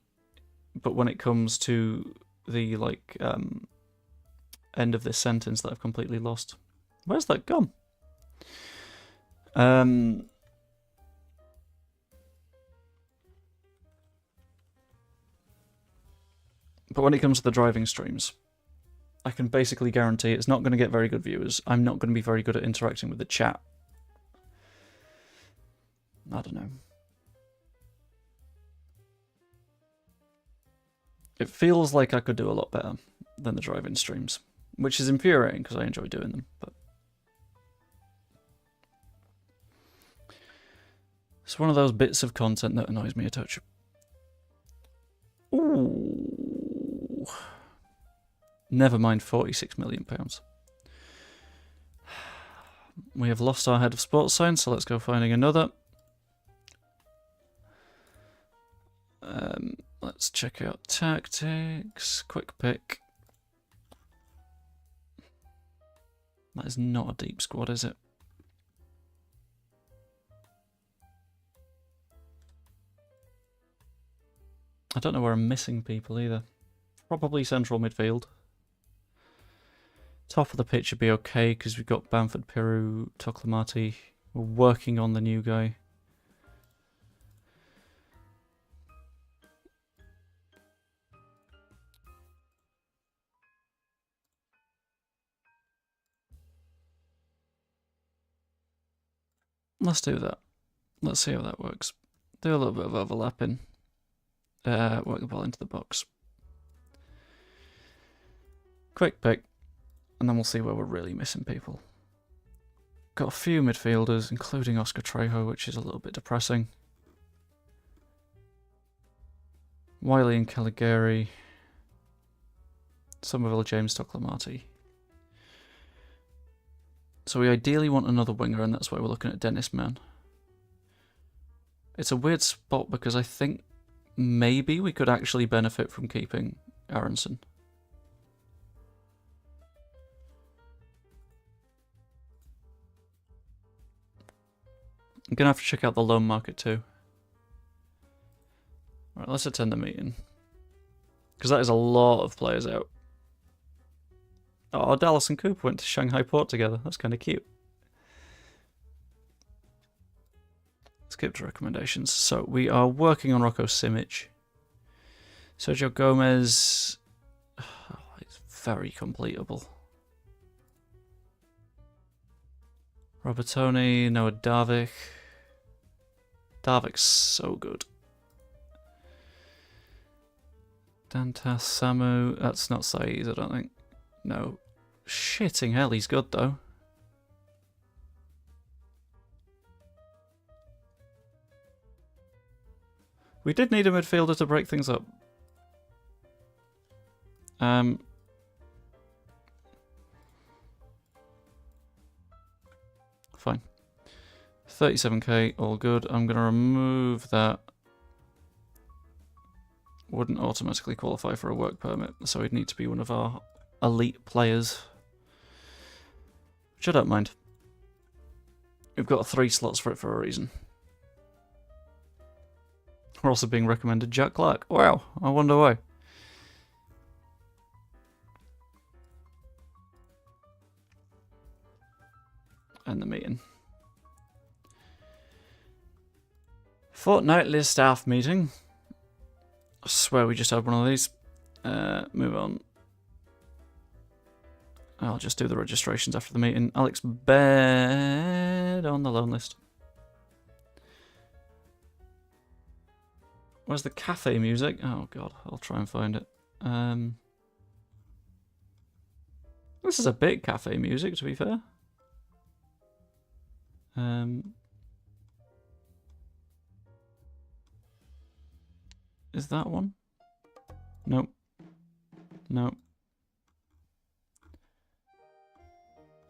but when it comes to the like end of this sentence that I've completely lost, where's that gone? But when it comes to the driving streams, I can basically guarantee it's not going to get very good viewers. I'm not going to be very good at interacting with the chat. I don't know. It feels like I could do a lot better than the driving streams, which is infuriating because I enjoy doing them, but it's one of those bits of content that annoys me a touch. Ooh. Never mind £46 million. We have lost our head of sports science, so let's go finding another. Let's check out tactics. Quick pick. That is not a deep squad, is it? I don't know where I'm missing people either. Probably central midfield. Top of the pitch would be okay because we've got Bamford, Peru, Toklamati. We're working on the new guy. Let's do that. Let's see how that works. Do a little bit of overlapping. Work the ball into the box. Quick pick. And then we'll see where we're really missing people. Got a few midfielders, including Oscar Trejo, which is a little bit depressing. Wiley and Caligari. Somerville, James, Toklamati. So we ideally want another winger, and that's why we're looking at Dennis Mann. It's a weird spot because I think maybe we could actually benefit from keeping Aronson. I'm going to have to check out the loan market too. Alright, let's attend the meeting. Because that is a lot of players out. Oh, Dallas and Cooper went to Shanghai Port together. That's kind of cute. Skip to recommendations. So we are working on Rocco Simic. Sergio Gomez. Oh, it's very completable. Robertoni, Noah Darvik. Darvik's so good. Dantas Samu. That's not Saiz, I don't think. No. Shitting hell, he's good though. We did need a midfielder to break things up. Fine. 37k, all good. I'm going to remove that. Wouldn't automatically qualify for a work permit, so he'd need to be one of our elite players. Which I don't mind. We've got 3 slots for it for a reason. We're also being recommended Jack Clark. Wow, I wonder why. And the meeting. Fortnightly staff meeting. I swear we just had one of these. Move on. I'll just do the registrations after the meeting. Alex Baird on the loan list. Where's the cafe music? Oh god, I'll try and find it. This is a bit cafe music, to be fair. Is that one? Nope. Nope.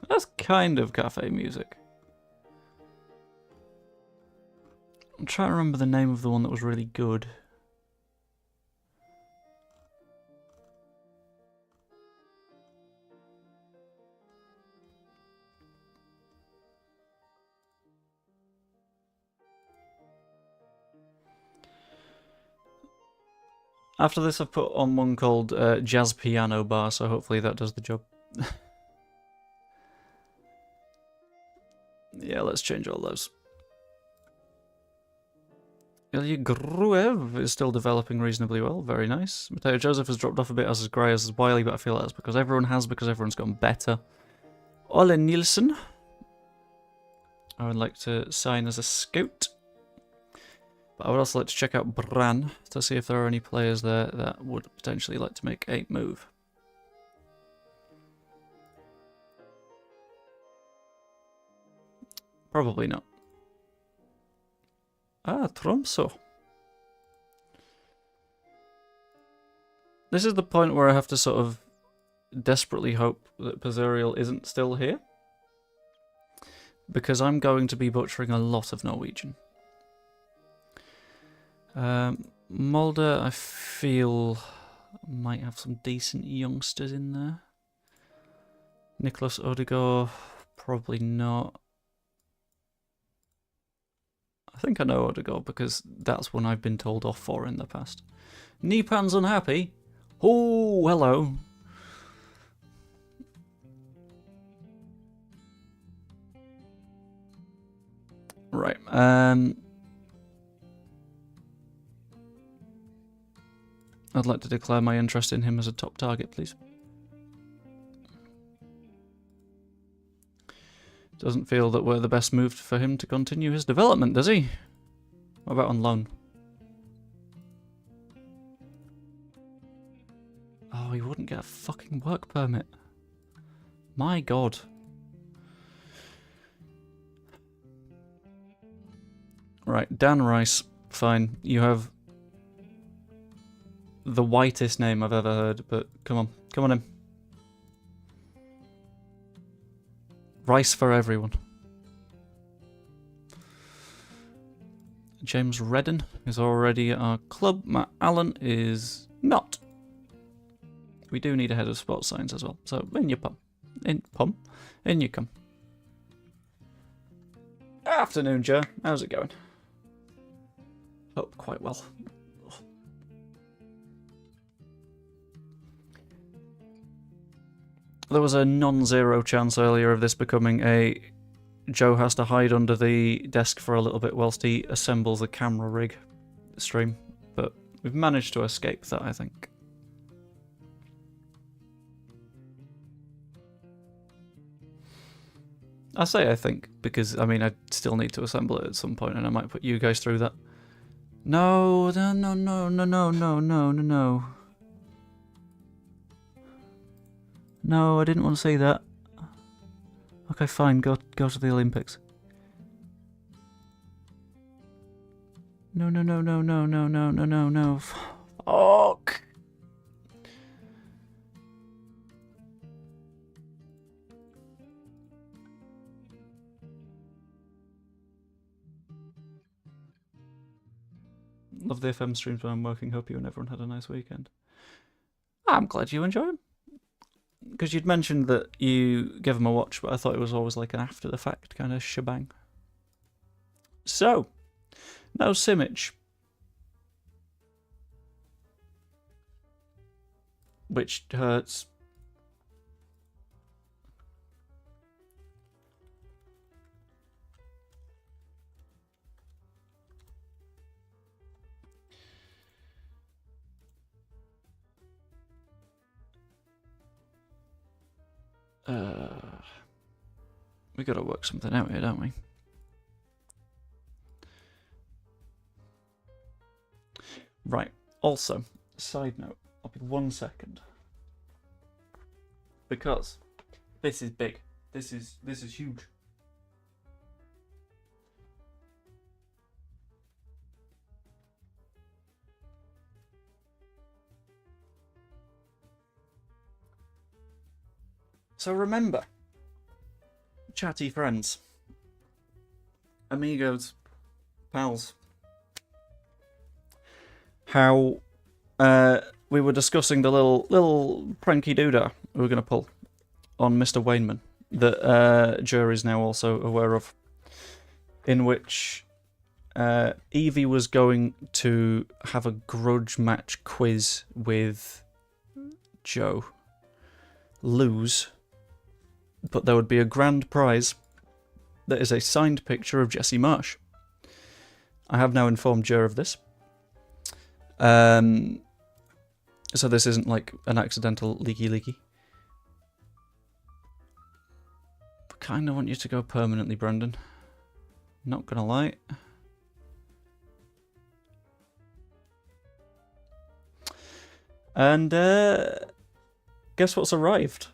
That's kind of cafe music. I'm trying to remember the name of the one that was really good. After this I've put on one called Jazz Piano Bar, so hopefully that does the job. Yeah, let's change all those. Ilya Gruev is still developing reasonably well, very nice. Mateo Joseph has dropped off a bit as grey as Wiley, but I feel that's because everyone's gotten better. Ole Nielsen, I would like to sign as a scout. But I would also like to check out Bran to see if there are any players there that would potentially like to make a move. Probably not. Ah, Tromso. This is the point where I have to sort of desperately hope that Pazuriel isn't still here. Because I'm going to be butchering a lot of Norwegian. Mulder, I feel, might have some decent youngsters in there. Nicholas Odegaard, probably not. I think I know Odegaard because that's one I've been told off for in the past. Nipan's unhappy? Oh, hello. Right, I'd like to declare my interest in him as a top target, please. Doesn't feel that we're the best move for him to continue his development, does he? What about on loan? Oh, he wouldn't get a fucking work permit. My god. Right, Dan Rice, fine. You have the whitest name I've ever heard, but come on in. Rice for everyone. James Redden is already at our club. Matt Allen is not. We do need a head of sports science as well. So in you come. In you come. Afternoon, Joe. How's it going? Hope quite well. There was a non-zero chance earlier of this becoming a Joe has to hide under the desk for a little bit whilst he assembles the camera rig stream, but we've managed to escape that, I think. I say I think, because, I mean, I still need to assemble it at some point, and I might put you guys through that. No. No, I didn't want to say that. Okay, fine, go to the Olympics. No. Fuck. Love the FM streams when I'm working. Hope you and everyone had a nice weekend. I'm glad you enjoy them. Because you'd mentioned that you gave them a watch, but I thought it was always like an after-the-fact kind of shebang. So, no Simic. Which hurts. We gotta work something out here, don't we? Right. Also, side note, I'll be 1 second. Because this is big. This is huge. So remember, chatty friends, amigos, pals, how we were discussing the little pranky doodah we were going to pull on Mr. Wainman that jury's now also aware of, in which Evie was going to have a grudge match quiz with Joe, lose, but there would be a grand prize that is a signed picture of Jesse Marsh. I have now informed Joe of this. So this isn't like an accidental leaky. I kind of want you to go permanently, Brendan. Not gonna lie. And guess what's arrived?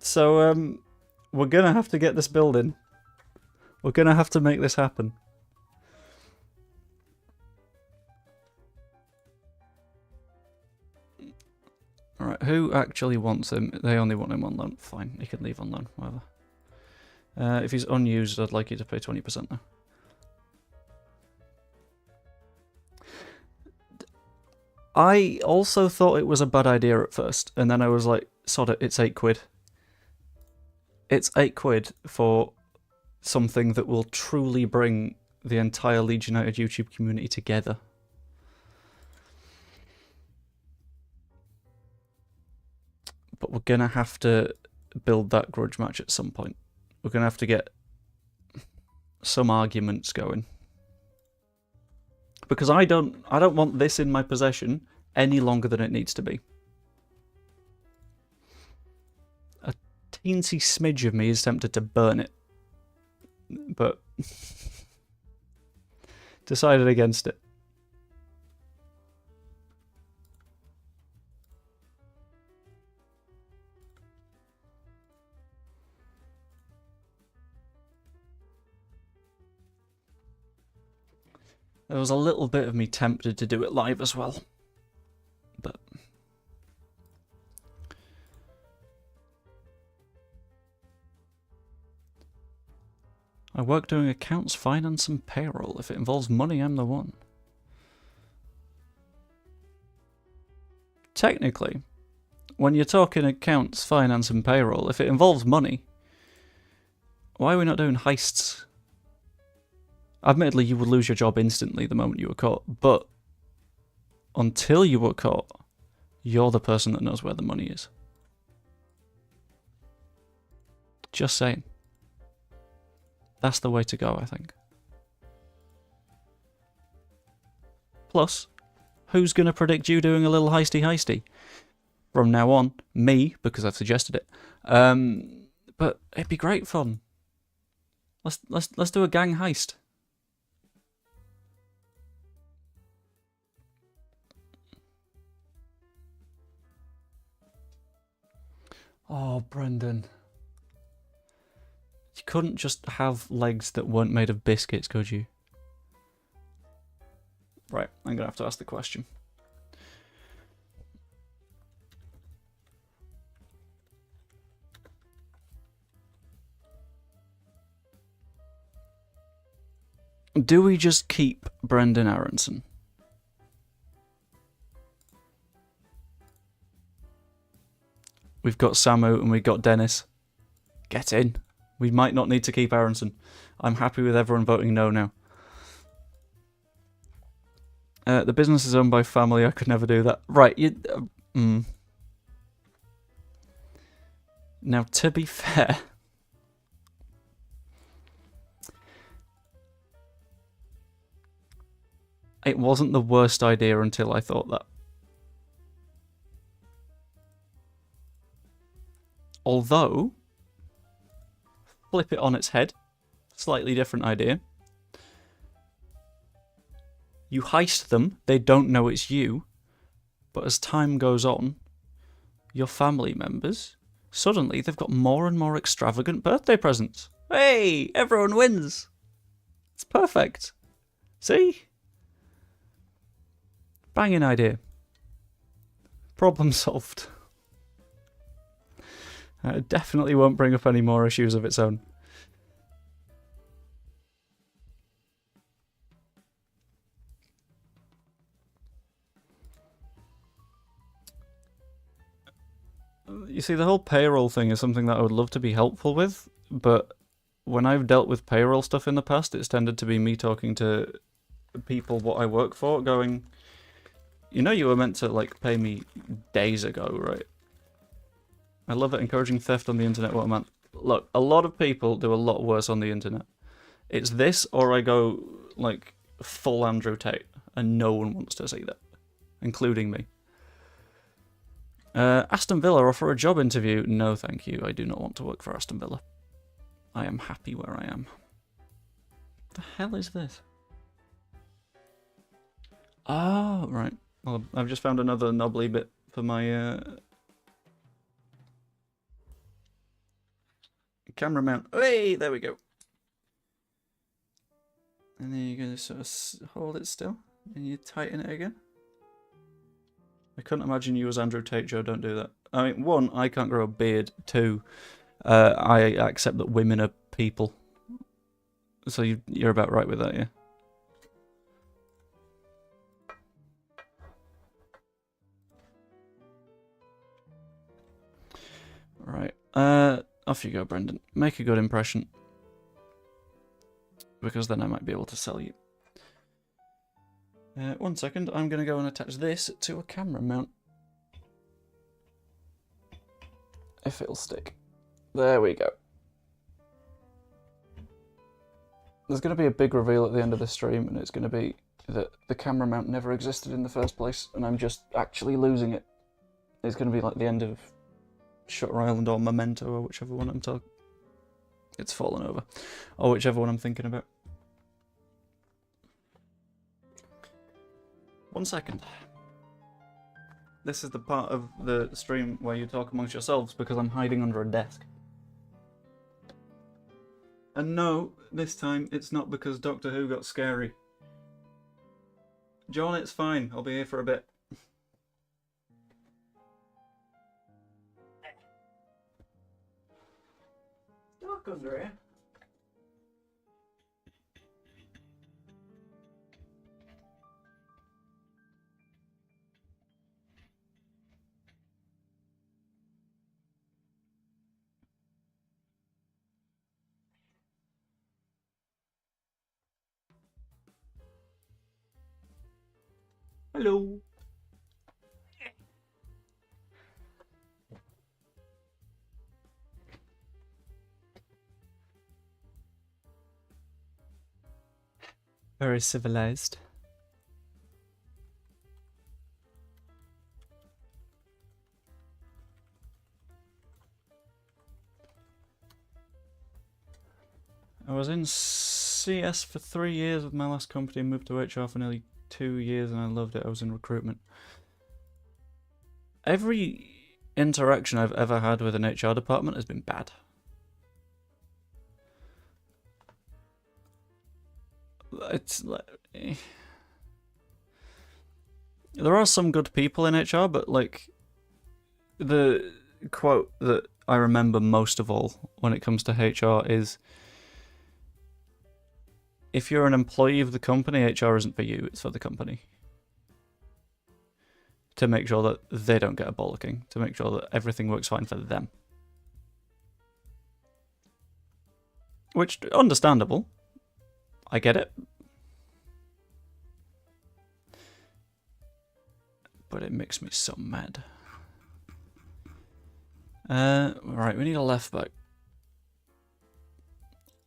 So we're gonna have to get this building. We're gonna have to make this happen. Alright, who actually wants him? They only want him on loan. Fine, he can leave on loan, whatever. If he's unused, I'd like you to pay 20% now. I also thought it was a bad idea at first, and then I was like, sod it, it's £8. It's £8 for something that will truly bring the entire Leeds United YouTube community together. But we're going to have to build that grudge match at some point. We're going to have to get some arguments going. Because I don't want this in my possession any longer than it needs to be. A teensy smidge of me is tempted to burn it. But decided against it. There was a little bit of me tempted to do it live as well, but I work doing accounts, finance and payroll. If it involves money, I'm the one. Technically, when you're talking accounts, finance and payroll, if it involves money, why are we not doing heists? Admittedly, you would lose your job instantly the moment you were caught, but until you were caught, you're the person that knows where the money is. Just saying. That's the way to go, I think. Plus, who's going to predict you doing a little heisty? From now on, me, because I've suggested it. But it'd be great fun. Let's do a gang heist. Oh, Brendan. You couldn't just have legs that weren't made of biscuits, could you? Right, I'm going to have to ask the question. Do we just keep Brendan Aronson? We've got Samu and we've got Dennis. Get in. We might not need to keep Aronson. I'm happy with everyone voting no now. The business is owned by family. I could never do that. Right. Now, to be fair, it wasn't the worst idea until I thought that. Although, flip it on its head, slightly different idea. You heist them, they don't know it's you, but as time goes on, your family members, suddenly they've got more and more extravagant birthday presents. Hey, everyone wins. It's perfect. See? Banging idea. Problem solved. It definitely won't bring up any more issues of its own. You see, the whole payroll thing is something that I would love to be helpful with, but when I've dealt with payroll stuff in the past, it's tended to be me talking to people what I work for, going, you know, you were meant to, like, pay me days ago, right? I love it, encouraging theft on the internet, what a man. Look, a lot of people do a lot worse on the internet. It's this, or I go, like, full Andrew Tate, and no one wants to see that, including me. Aston Villa offer a job interview. No, thank you. I do not want to work for Aston Villa. I am happy where I am. What the hell is this? Oh, right. Well, I've just found another knobbly bit for my camera mount. Hey, there we go. And then you're going to sort of hold it still, and you tighten it again. I couldn't imagine you as Andrew Tate, Joe. Don't do that. I mean, one, I can't grow a beard. Two, I accept that women are people. So you're about right with that, yeah? Right. Off you go, Brendan. Make a good impression. Because then I might be able to sell you. 1 second, I'm going to go and attach this to a camera mount. If it'll stick. There we go. There's going to be a big reveal at the end of the stream, and it's going to be that the camera mount never existed in the first place, and I'm just actually losing it. It's going to be like the end of Shutter Island or Memento, or whichever one I'm talking. It's fallen over. Or whichever one I'm thinking about. 1 second. This is the part of the stream where you talk amongst yourselves because I'm hiding under a desk. And no, this time it's not because Doctor Who got scary. John, it's fine. I'll be here for a bit. Dark under here. Hello. Very civilized. I was in CS for 3 years with my last company and moved to HR for nearly 2 years and I loved it. I was in recruitment. Every interaction I've ever had with an HR department has been bad. It's like... There are some good people in HR, but like... The quote that I remember most of all when it comes to HR is... if you're an employee of the company, HR isn't for you, it's for the company. To make sure that they don't get a bollocking, to make sure that everything works fine for them. Which, understandable. I get it. But it makes me so mad. Right, we need a left back.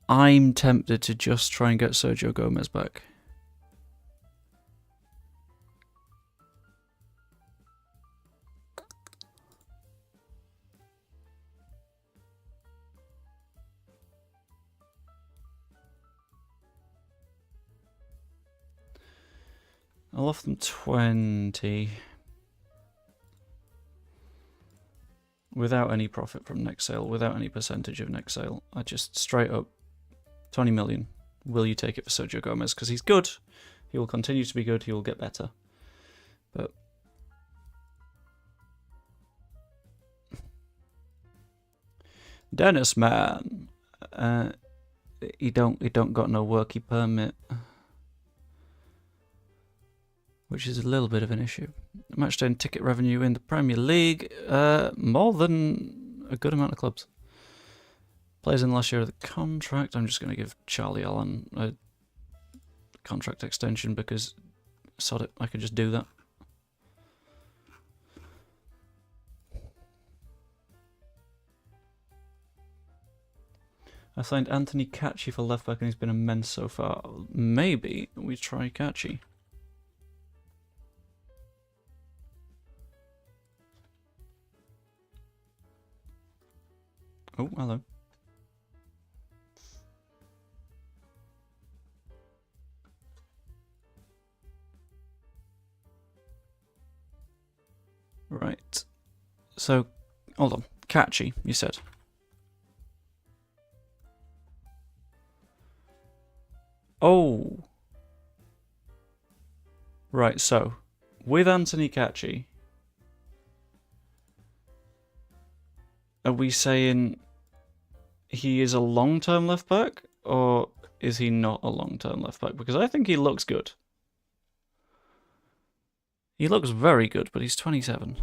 I'm tempted to just try and get Sergio Gomez back. I'll offer them 20. Without any profit from next sale, without any percentage of next sale. I just straight up 20 million. Will you take it for Sergio Gomez? Because he's good. He will continue to be good. He will get better. But Dennis, man, he don't got no worky permit, which is a little bit of an issue. Matchday and ticket revenue in the Premier League, more than a good amount of clubs. Players in last year of the contract. I'm just going to give Charlie Allen a contract extension because, sod it, I could just do that. I signed Anthony Catchy for left back and he's been immense so far. Maybe we try Catchy. Oh, hello. Right. So, hold on. Catchy, you said. Oh. Right, so, with Anthony Catchy, are we saying he is a long-term left back, or is he not a long-term left back? Because I think he looks good. He looks very good, but he's 27.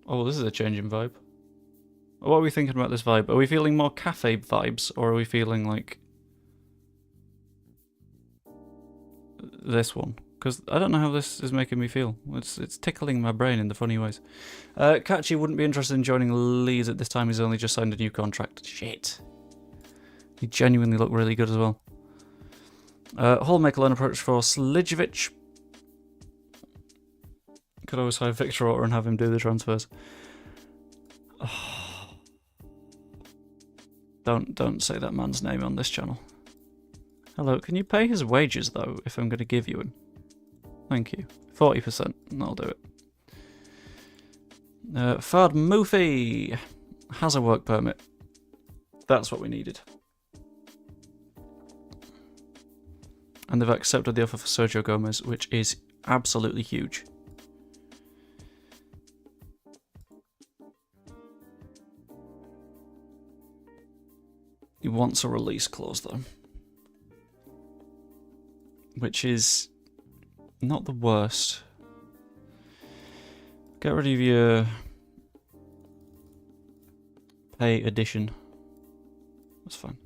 Oh, this is a change in vibe. What are we thinking about this vibe? Are we feeling more cafe vibes, or are we feeling like this one? Because I don't know how this is making me feel. It's tickling my brain in the funny ways. Catchy wouldn't be interested in joining Leeds at this time. He's only just signed a new contract. Shit. He genuinely looked really good as well. Hull make a loan approach for Slijevic. Could always hire Victor Orta and have him do the transfers. Oh. Don't say that man's name on this channel. Hello, can you pay his wages though, if I'm going to give you him? Thank you. 40%, I'll do it. Fad Moofy has a work permit. That's what we needed. And they've accepted the offer for Sergio Gomez, which is absolutely huge. He wants a release clause though, which is not the worst. Get rid of your pay addition. That's fine.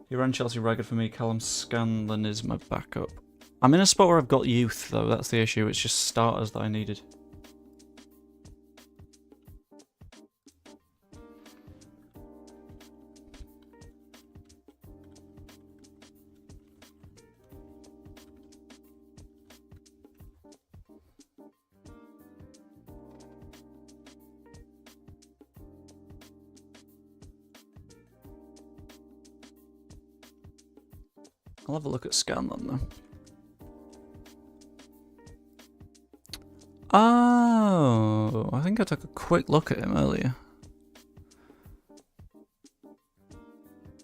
You ran Chelsea ragged for me. Callum Scanlon is my backup. I'm in a spot where I've got youth though, that's the issue. It's just starters that I needed. I'll have a look at Scanlon though. Oh, I think I took a quick look at him earlier.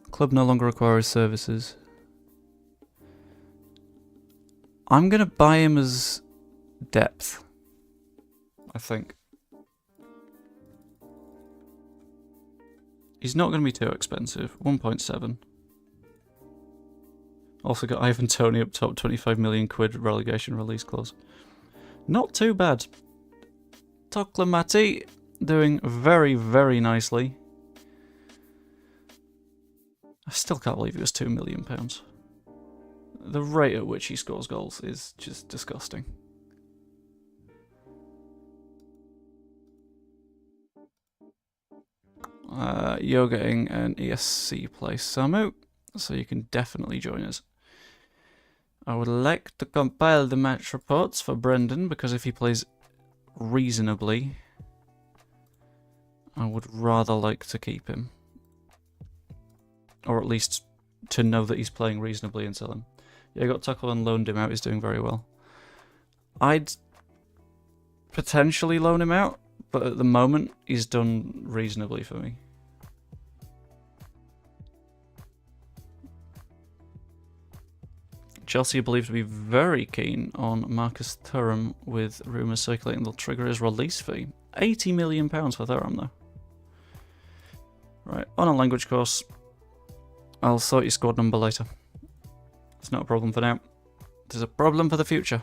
Club no longer requires services. I'm going to buy him as depth, I think. He's not going to be too expensive. 1.7. Also got Ivan Toney up top, 25 million quid relegation release clause. Not too bad. Toklamati doing very, very nicely. I still can't believe it was £2 million. The rate at which he scores goals is just disgusting. You're getting an ESC place, Samu, so you can definitely join us. I would like to compile the match reports for Brendan, because if he plays reasonably, I would rather like to keep him. Or at least to know that he's playing reasonably and sell him. Yeah, I got Tuckle and loaned him out, he's doing very well. I'd potentially loan him out, but at the moment, he's done reasonably for me. Chelsea are believed to be very keen on Marcus Thuram, with rumours circulating they'll trigger his release fee. £80 million for Thuram, though. Right, on a language course. I'll sort your squad number later. It's not a problem for now. It is a problem for the future.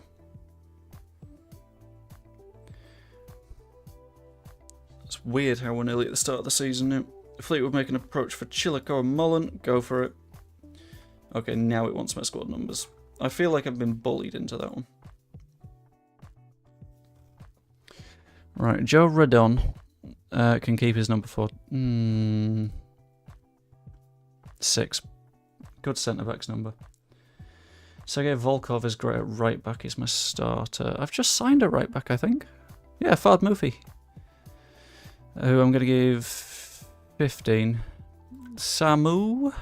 It's weird how we're nearly at the start of the season now. Fleetwood make an approach for Chillico and Mullen. Go for it. Okay, now it wants my squad numbers. I feel like I've been bullied into that one. Right, Joe Redon can keep his number 4. 6. Good centre-back's number. Sergei Volkov is great at right-back. He's my starter. I've just signed a right-back, I think. Yeah, Fard Mufi. Who I'm going to give 15. Samu.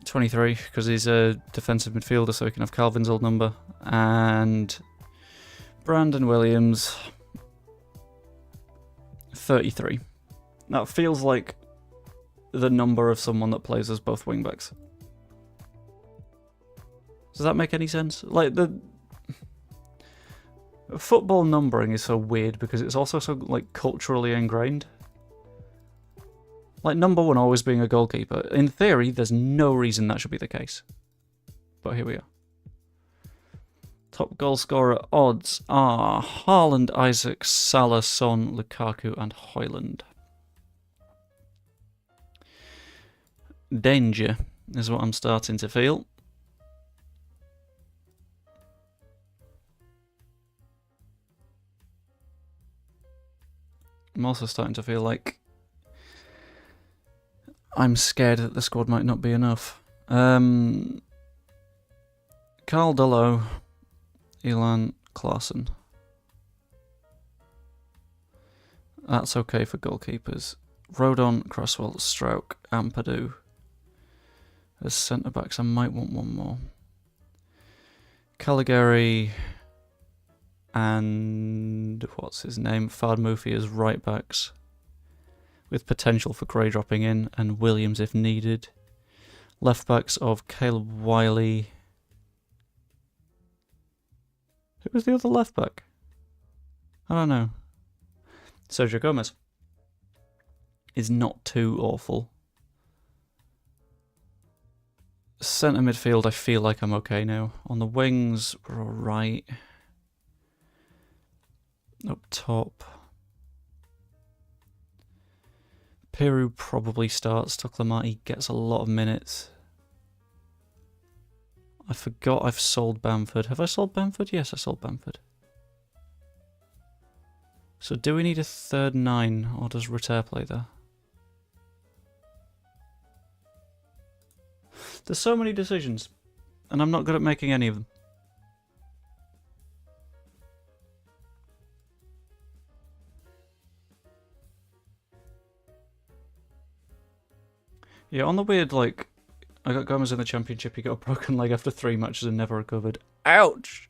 23, because he's a defensive midfielder, so he can have Calvin's old number. And Brandon Williams, 33. That feels like the number of someone that plays as both wingbacks. Does that make any sense? Like, the football numbering is so weird because it's also so, like, culturally ingrained. Like, number 1 always being a goalkeeper. In theory, there's no reason that should be the case. But here we are. Top goal scorer odds are Haaland, Isaac, Salah, Son, Lukaku, and Højlund. Danger is what I'm starting to feel. I'm also starting to feel like I'm scared that the squad might not be enough. Carl Dullo, Ilan Klaassen. That's okay for goalkeepers. Rodon, Cresswell, Strauch, Ampadu. As centre-backs, I might want one more. Caligari and what's his name? Fard Mufi as right-backs, with potential for Gray dropping in, and Williams if needed. Left-backs of Caleb Wiley. Who was the other left-back? I don't know. Sergio Gomez is not too awful. Centre midfield, I feel like I'm okay now. On the wings, we're alright. Up top, Peru probably starts. Toklamati gets a lot of minutes. I forgot I've sold Bamford. Have I sold Bamford? Yes, I sold Bamford. So do we need a third 9, or does Ritter play there? There's so many decisions, and I'm not good at making any of them. Yeah, on the weird, like, I got Gomez in the championship, he got a broken leg after 3 matches and never recovered. Ouch!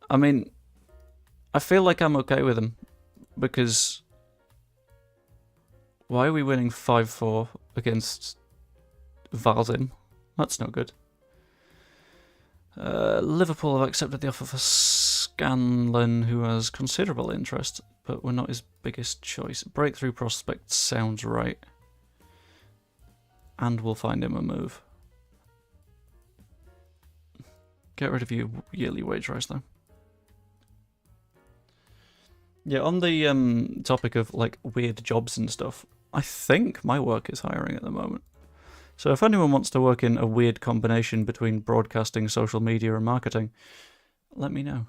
I mean, I feel like I'm okay with him, because why are we winning 5-4 against Valdim? That's no good. Liverpool have accepted the offer for Scanlon, who has considerable interest, but we're not his biggest choice. Breakthrough prospect sounds right. and we'll find him a move. Get rid of your yearly wage rise, though. Yeah, on the topic of like weird jobs and stuff, I think my work is hiring at the moment. So if anyone wants to work in a weird combination between broadcasting, social media, and marketing, let me know.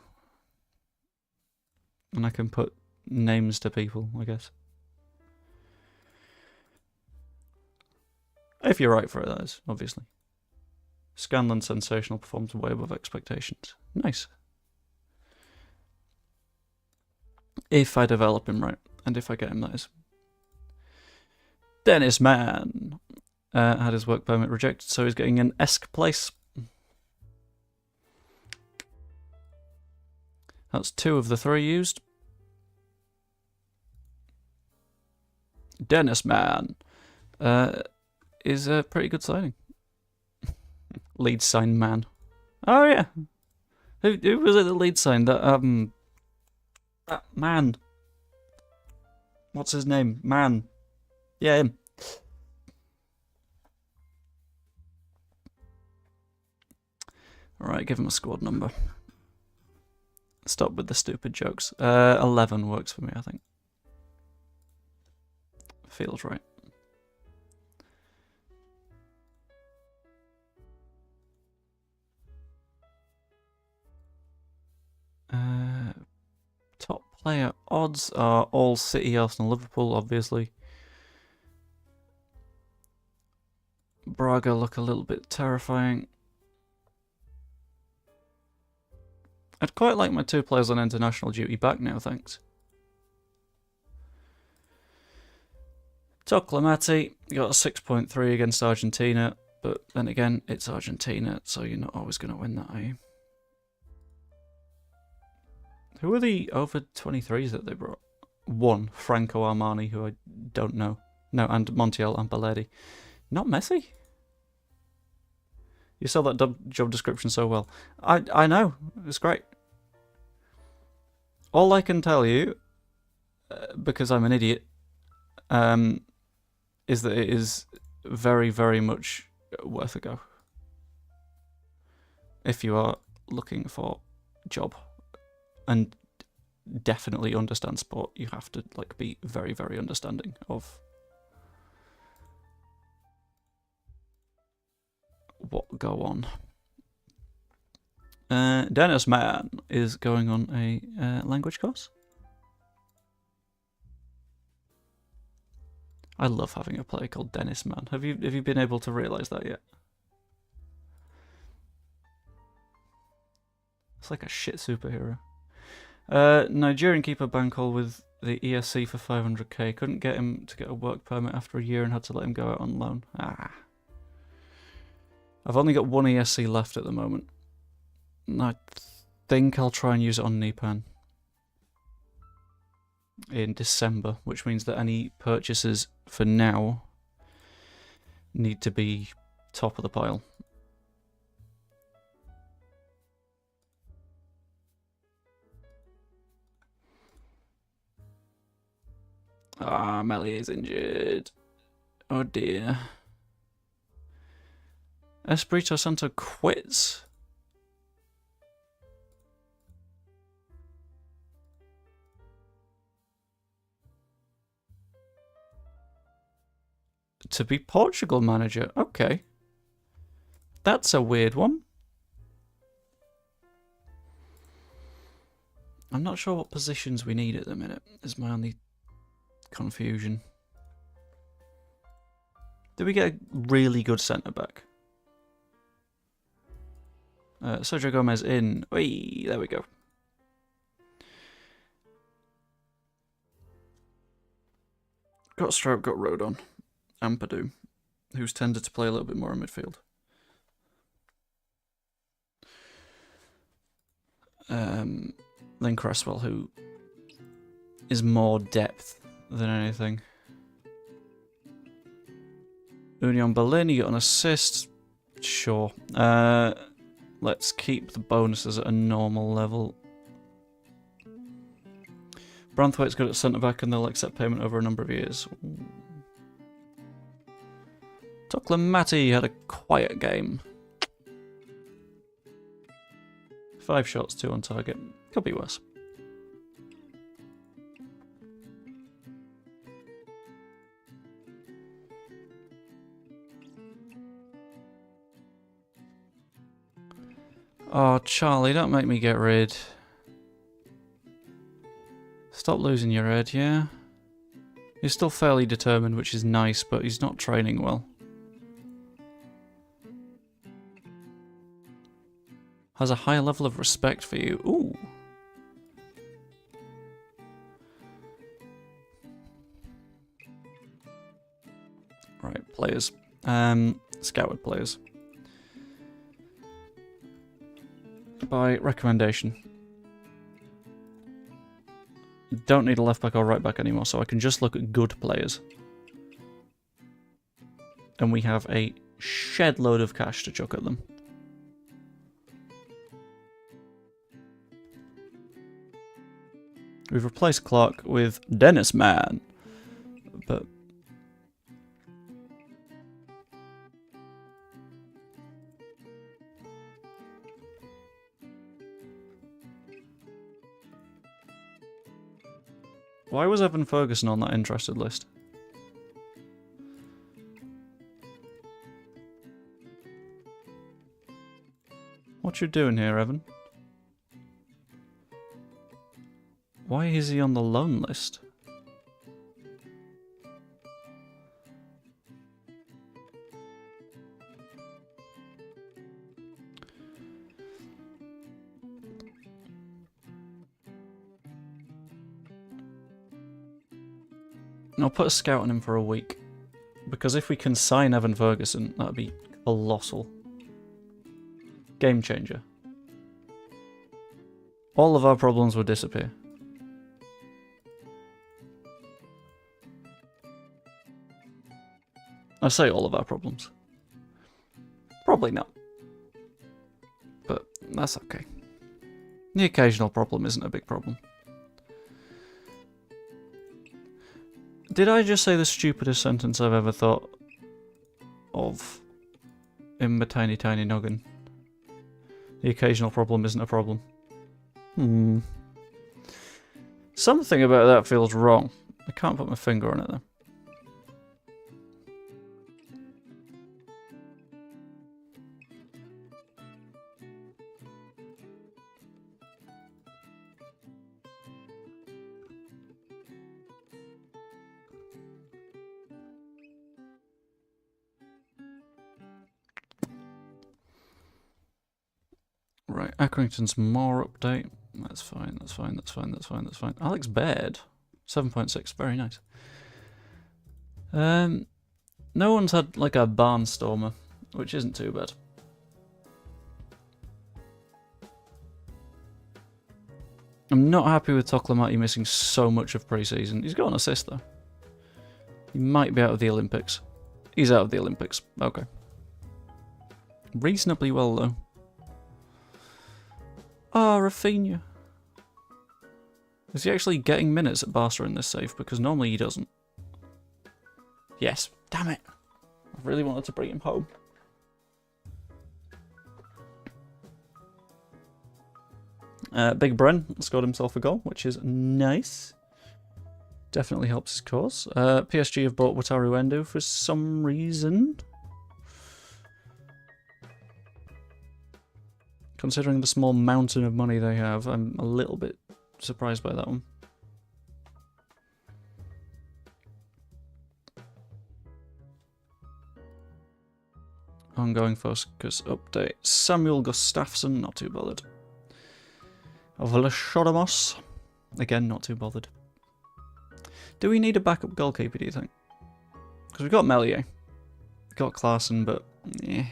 And I can put names to people, I guess. If you're right for it, that is, obviously. Scanlan sensational, performs way above expectations. Nice. If I develop him right, and if I get him, that is. Dennis Mann had his work permit rejected, so he's getting an ESC place. That's 2 of the 3 used. Dennis Mann is a pretty good signing. Leeds signed Man. Oh yeah, who was it that Leeds signed? That man. What's his name? Man. Yeah, him. Alright, give him a squad number. Stop with the stupid jokes. 11 works for me, I think. Feels right. Top player odds are all City, Arsenal, Liverpool, obviously. Braga look a little bit terrifying. I'd quite like my 2 players on international duty back now, thanks. Toclamati got a 6.3 against Argentina, but then again, it's Argentina, so you're not always going to win that, are you? Who are the over 23s that they brought? 1, Franco Armani, who I don't know. No, and Montiel and Baledi. Not Messi? You saw that job description so well. I know, it's great. All I can tell you, because I'm an idiot, is that it is very, very much worth a go. If you are looking for a job and definitely understand sport, you have to like be very, very understanding of what go on. Dennis Mann is going on a language course. I love having a player called Dennis Mann. Have you been able to realise that yet? It's like a shit superhero. Nigerian keeper Bankole with the ESC for 500k. Couldn't get him to get a work permit after a year and had to let him go out on loan. Ah. I've only got 1 ESC left at the moment. I think I'll try and use it on Nipan in December, which means that any purchases for now need to be top of the pile. Ah, Mellier's injured. Oh dear. Espirito Santo quits. To be Portugal manager, okay. That's a weird one. I'm not sure what positions we need at the minute, is my only confusion. Did we get a really good centre-back? Sergio Gomez in. Whee, there we go. Got Stroke, got Rodon. And Padu, who's tended to play a little bit more in midfield. Then Cresswell, who is more depth than anything. Union Berlin, you got an assist. Sure. Let's keep the bonuses at a normal level. Branthwaite's good at centre-back and they'll accept payment over a number of years. Toklamati had a quiet game. 5 shots, 2 on target. Could be worse. Oh, Charlie, don't make me get rid. Stop losing your head, yeah? He's still fairly determined, which is nice, but he's not training well. Has a high level of respect for you. Ooh. Right, players. Scouted players. By recommendation. Don't need a left back or right back anymore, so I can just look at good players. And we have a shed load of cash to chuck at them. We've replaced Clark with Dennis Man, but why was Evan Ferguson on that interested list? What you doing here, Evan? Why is he on the loan list? I'll put a scout on him for a week. Because if we can sign Evan Ferguson, that'd be colossal. Game changer. All of our problems would disappear. I say all of our problems. Probably not. But that's okay. The occasional problem isn't a big problem. Did I just say the stupidest sentence I've ever thought of in my tiny, tiny noggin? The occasional problem isn't a problem. Something about that feels wrong. I can't put my finger on it though. Right, Accrington's more update. That's fine, that's fine, that's fine, that's fine, that's fine. Alex Baird, 7.6, very nice. No one's had like a barnstormer, which isn't too bad. I'm not happy with Toklamati missing so much of pre-season. He's got an assist though. He might be out of the Olympics. He's out of the Olympics, okay. Reasonably well though. Ah, Rafinha. Is he actually getting minutes at Barca in this save? Because normally he doesn't. Yes. Damn it. I really wanted to bring him home. Big Bren scored himself a goal, which is nice. Definitely helps his cause. PSG have bought Wataru Endo for some reason. Considering the small mountain of money they have, I'm a little bit surprised by that one. Ongoing focus update. Samuel Gustafsson, not too bothered. Vlashodamos, again, not too bothered. Do we need a backup goalkeeper, do you think? Because we've got Melier. We've got Klaassen, but yeah.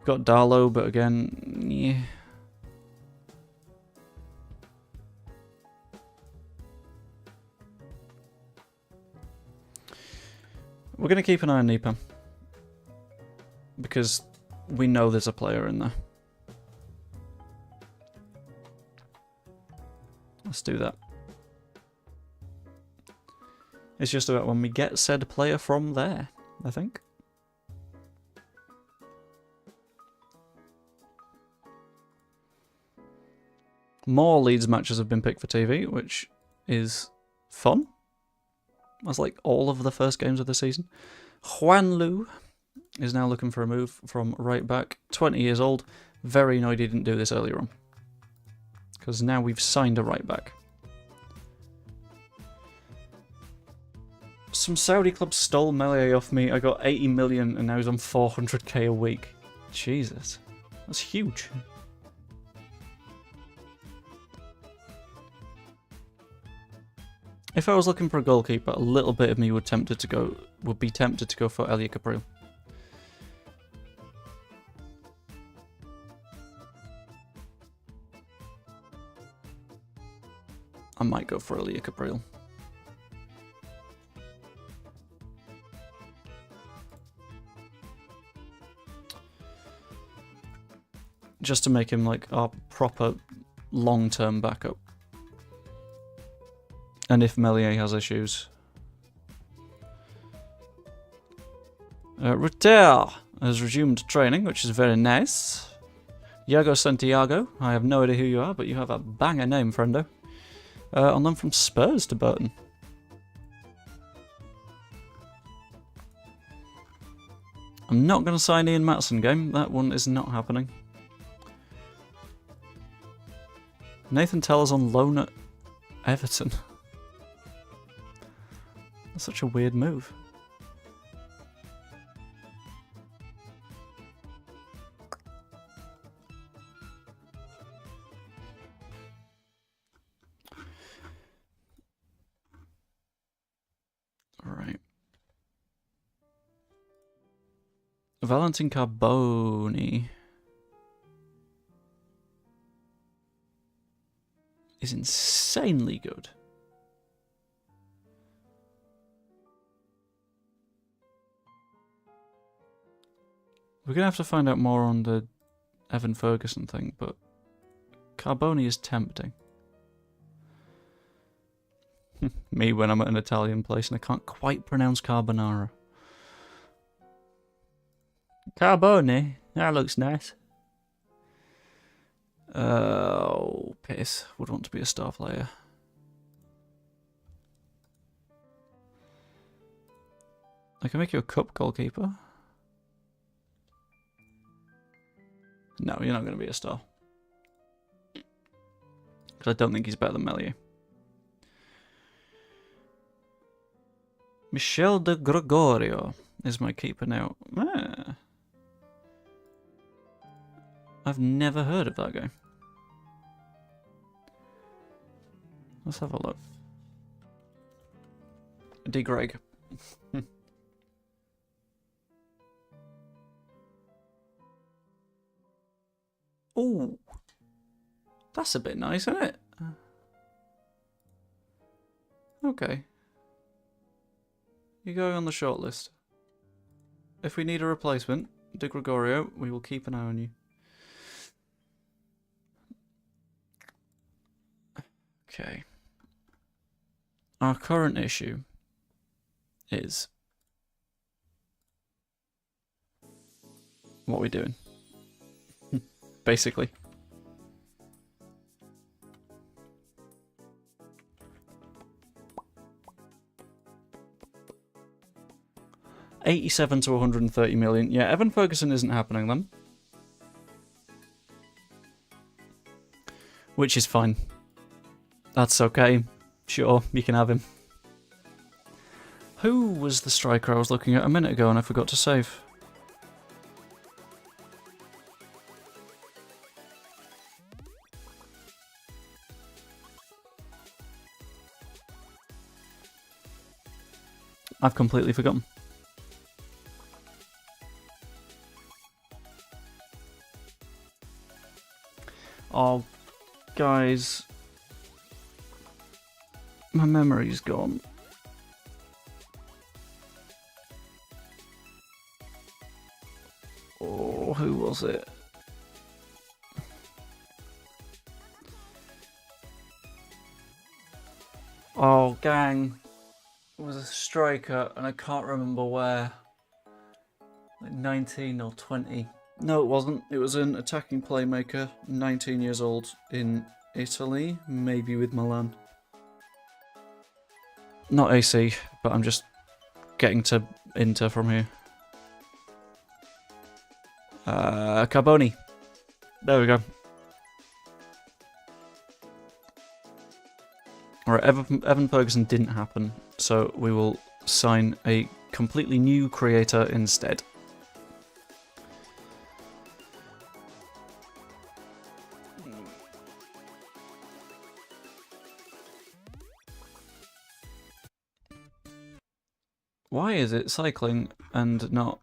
Got Darlow, but again, yeah. We're going to keep an eye on Nipa. Because we know there's a player in there. Let's do that. It's just about when we get said player from there, I think. More Leeds matches have been picked for TV, which is fun. That's like all of the first games of the season. Juan Lu is now looking for a move from right back. 20 years old. Very annoyed he didn't do this earlier on. Because now we've signed a right back. Some Saudi clubs stole Melier off me. I got 80 million and now he's on 400k a week. Jesus. That's huge. If I was looking for a goalkeeper, a little bit of me would be tempted to go for Elia Capriel. I might go for Elia Capriel. Just to make him like our proper long-term backup. And if Melier has issues. Ruter has resumed training, which is very nice. Iago Santiago, I have no idea who you are, but you have a banger name, friendo. On loan from Spurs to Burton. I'm not going to sign Ian Matson game, that one is not happening. Nathan Teller's on loan at Everton. That's such a weird move. Alright. Valentin Carboni is insanely good. We're going to have to find out more on the Evan Ferguson thing, but Carboni is tempting. Me when I'm at an Italian place and I can't quite pronounce carbonara. Carboni, that looks nice. Oh, piss. Would want to be a star player. I can make you a cup goalkeeper. No, you're not going to be a star. Because I don't think he's better than Melier. Michel de Gregorio is my keeper now. Ah. I've never heard of that guy. Let's have a look. D. Greg. Ooh, that's a bit nice, isn't it? Okay. You're going on the shortlist. If we need a replacement, De Gregorio, we will keep an eye on you. Okay. Our current issue is what we're doing. Basically. $87 to $130 million. Yeah, Evan Ferguson isn't happening then. Which is fine. That's okay. Sure, you can have him. Who was the striker I was looking at a minute ago and I forgot to save? I've completely forgotten. Oh, guys. My memory's gone. Oh, who was it? Oh, gang. It was a striker, and I can't remember where. Like 19 or 20. No, it wasn't. It was an attacking playmaker, 19 years old, in Italy, maybe with Milan. Not AC, but I'm just getting to Inter from here. Carboni. There we go. Alright, Evan Ferguson didn't happen, so we will sign a completely new creator instead. Why is it cycling and not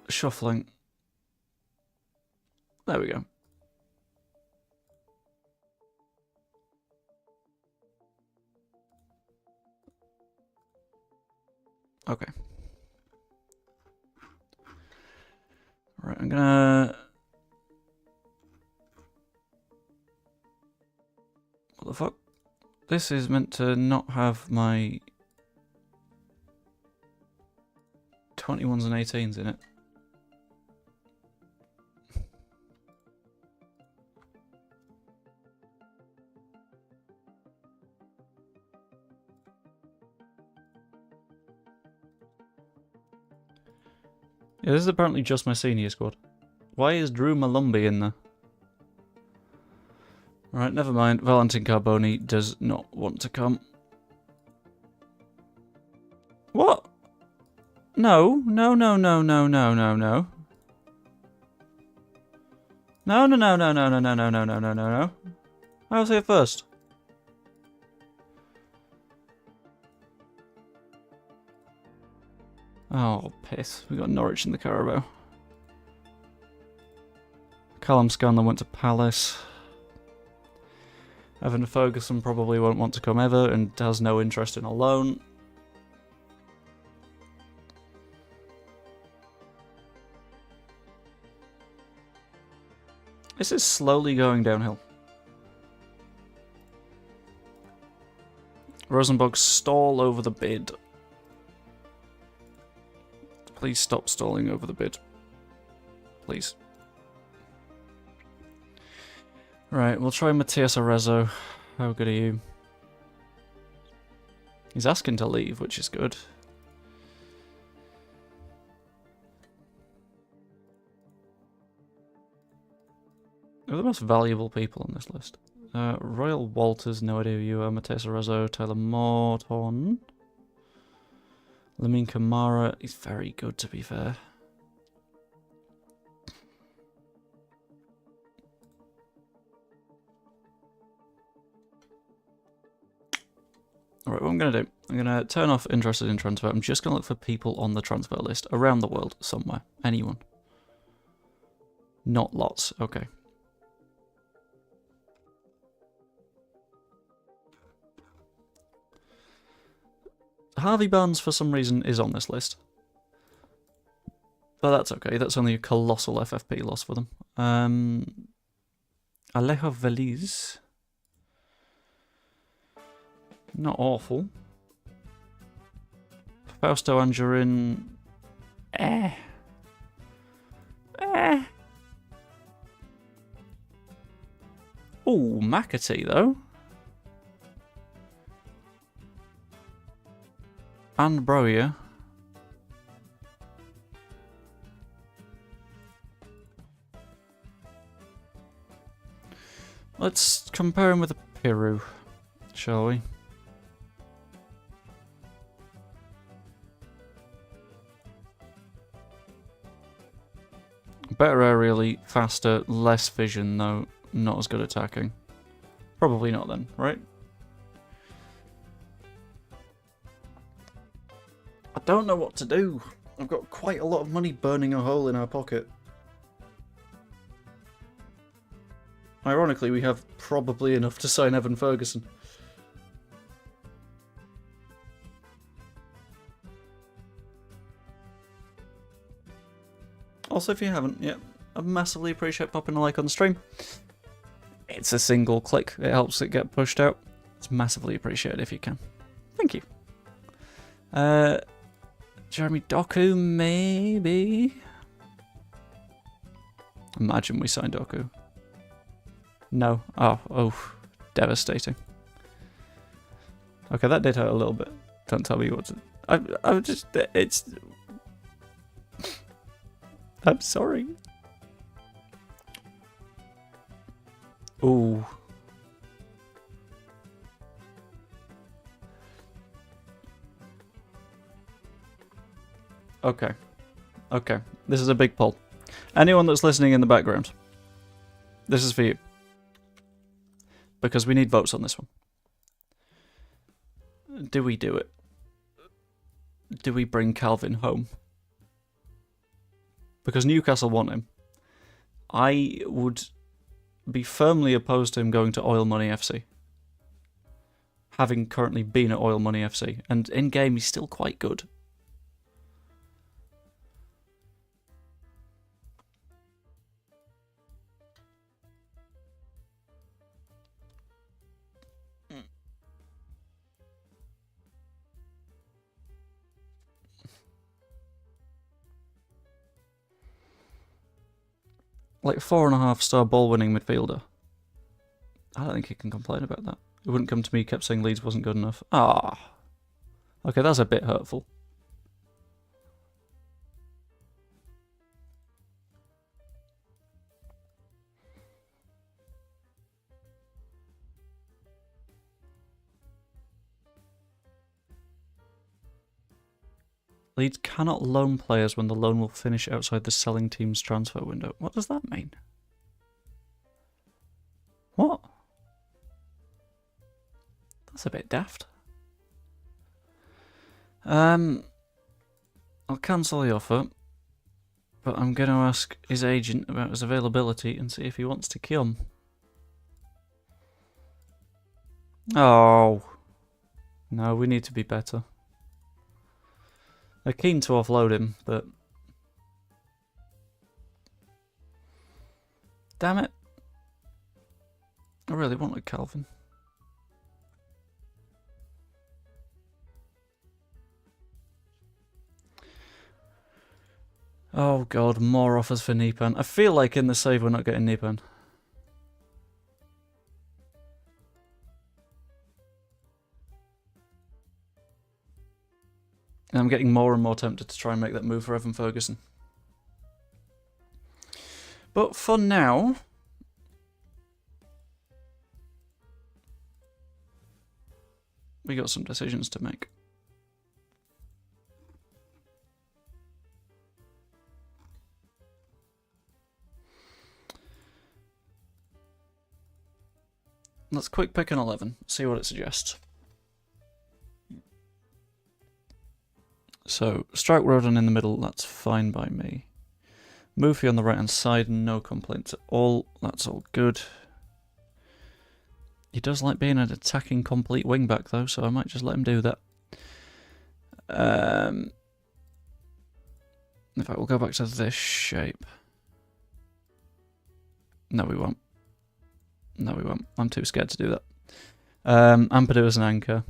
shuffling? There we go. Okay. Right, I'm gonna... What the fuck? This is meant to not have my 21s and 18s in it. Yeah, this is apparently just my senior squad. Why is Drew Malumbi in there? Right, never mind. Valentin Carboni does not want to come. What? No, no, no, no, no, no, no, no. No, no, no, no, no, no, no, no, no, no, no, no, no. I was here first. Oh, piss. We got Norwich in the Carabao. Callum Scanlon went to Palace. Evan Ferguson probably won't want to come ever and has no interest in a loan. This is slowly going downhill. Rosenborg stall over the bid. Please stop stalling over the bid. Please. Right, we'll try Matias Arezzo. How good are you? He's asking to leave, which is good. Who are the most valuable people on this list? Royal Walters, no idea who you are. Matias Arezzo, Taylor Morton. Lamine Kamara, he's very good to be fair. Alright, what I'm going to do, I'm going to turn off interested in transfer. I'm just going to look for people on the transfer list around the world somewhere. Anyone. Not lots, okay. Harvey Barnes, for some reason, is on this list. But that's okay, that's only a colossal FFP loss for them. Alejo Veliz. Not awful. Fausto Angerin. Oh, McAtee, though. And Broya. Let's compare him with a Peru, shall we? Better aerially, faster, less vision though, not as good attacking. Probably not then, right? I don't know what to do. I've got quite a lot of money burning a hole in our pocket. Ironically, we have probably enough to sign Evan Ferguson. Also, if you haven't yet, I massively appreciate popping a like on the stream. It's a single click. It helps it get pushed out. It's massively appreciated if you can. Thank you. Jeremy Doku, maybe? Imagine we signed Doku. No. Oh, devastating. Okay, that did hurt a little bit. Don't tell me what to... I'm just... It's... I'm sorry. Ooh. Okay. Okay. This is a big poll. Anyone that's listening in the background, this is for you. Because we need votes on this one. Do we do it? Do we bring Calvin home? Because Newcastle want him. I would be firmly opposed to him going to Oil Money FC. Having currently been at Oil Money FC. And in-game he's still quite good. Like 4.5-star ball-winning midfielder. I don't think he can complain about that. It wouldn't come to me, kept saying Leeds wasn't good enough. Ah. Okay, that's a bit hurtful. Leeds cannot loan players when the loan will finish outside the selling team's transfer window. What does that mean? What? That's a bit daft. I'll cancel the offer, but I'm going to ask his agent about his availability and see if he wants to come. Oh. No, we need to be better. They're keen to offload him, but... Damn it. I really wanted Calvin. Oh god, more offers for Nipan. I feel like in the save we're not getting Nipan. And I'm getting more and more tempted to try and make that move for Evan Ferguson. But for now... we got some decisions to make. Let's quick pick an 11, see what it suggests. So, strike Rodon in the middle, that's fine by me. Moofy on the right hand side, no complaints at all, that's all good. He does like being an attacking complete wing-back though, so I might just let him do that. In fact, we'll go back to this shape. No, we won't. No, we won't. I'm too scared to do that. Ampadu as an anchor.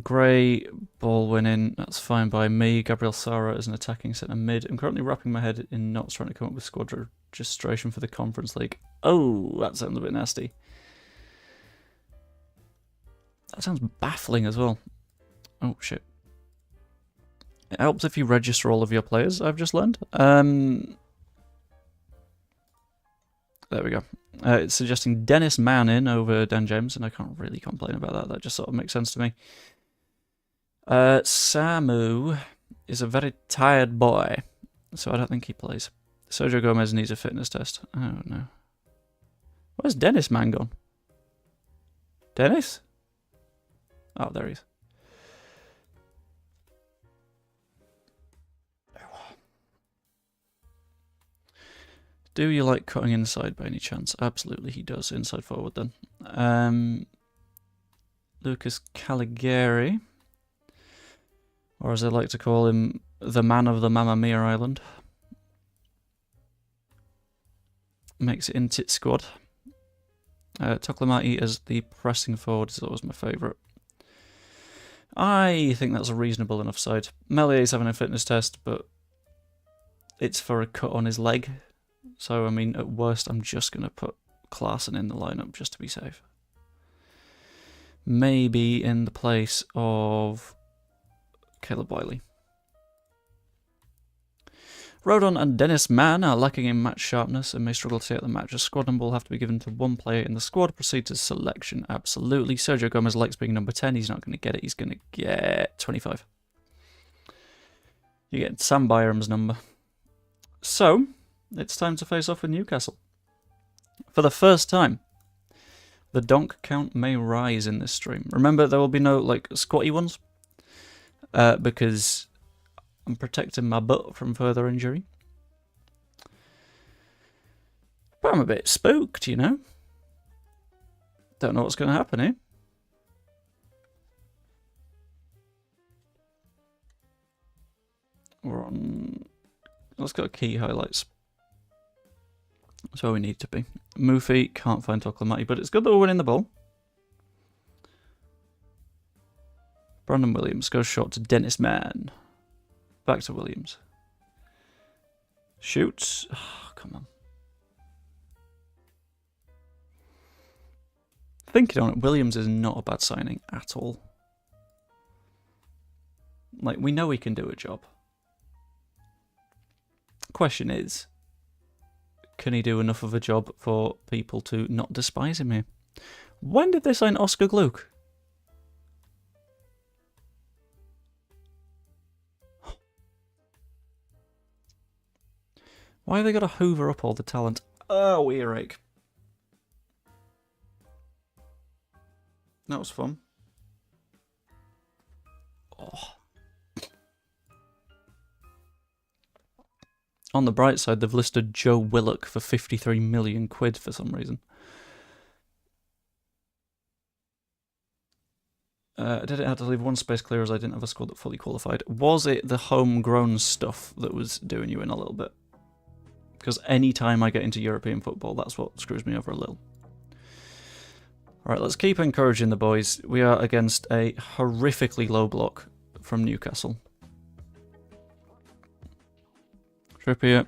Gray, ball winning, that's fine by me. Gabriel Sara as an attacking centre mid. I'm currently wrapping my head in knots trying to come up with squad registration for the Conference League. Oh, that sounds a bit nasty. That sounds baffling as well. Oh, shit. It helps if you register all of your players, I've just learned. There we go. It's suggesting Dennis Mann in over Dan James, and I can't really complain about that. That just sort of makes sense to me. Samu is a very tired boy, so I don't think he plays. Sergio Gomez needs a fitness test. Oh, no. Where's Dennis Mann gone? Dennis? Oh, there he is. Do you like cutting inside by any chance? Absolutely he does. Inside forward then. Lucas Caligari. Or as I like to call him, the man of the Mamma Mia Island. Makes it in tit squad. Toklamati as the pressing forward is always my favourite. I think that's a reasonable enough side. Mellier's having a fitness test, but it's for a cut on his leg. So, I mean, at worst, I'm just going to put Klaassen in the lineup just to be safe. Maybe in the place of Caleb Wiley. Rodon and Dennis Mann are lacking in match sharpness and may struggle to stay at the match. A squad number will have to be given to one player in the squad. Proceed to selection. Absolutely. Sergio Gomez likes being number 10. He's not going to get it. He's going to get 25. You get Sam Byram's number. So, it's time to face off with Newcastle. For the first time, the donk count may rise in this stream. Remember, there will be no like squatty ones, because I'm protecting my butt from further injury. But I'm a bit spooked, you know. Don't know what's going to happen here. We're on... Let's go key highlights. That's where we need to be. Mufi can't find Toklamati, but it's good that we're winning the ball. Brandon Williams goes short to Dennis Mann. Back to Williams. Shoots. Oh, come on. Thinking on it, Williams is not a bad signing at all. Like, we know he can do a job. Question is, can he do enough of a job for people to not despise him here? When did they sign Oscar Gluck? Why have they got to hoover up all the talent? Oh, earache. That was fun. Oh. On the bright side, they've listed Joe Willock for 53 million quid for some reason. Did it have to leave one space clear as I didn't have a squad that fully qualified? Was it the homegrown stuff that was doing you in a little bit? Because any time I get into European football, that's what screws me over a little. Alright, let's keep encouraging the boys. We are against a horrifically low block from Newcastle. Trippier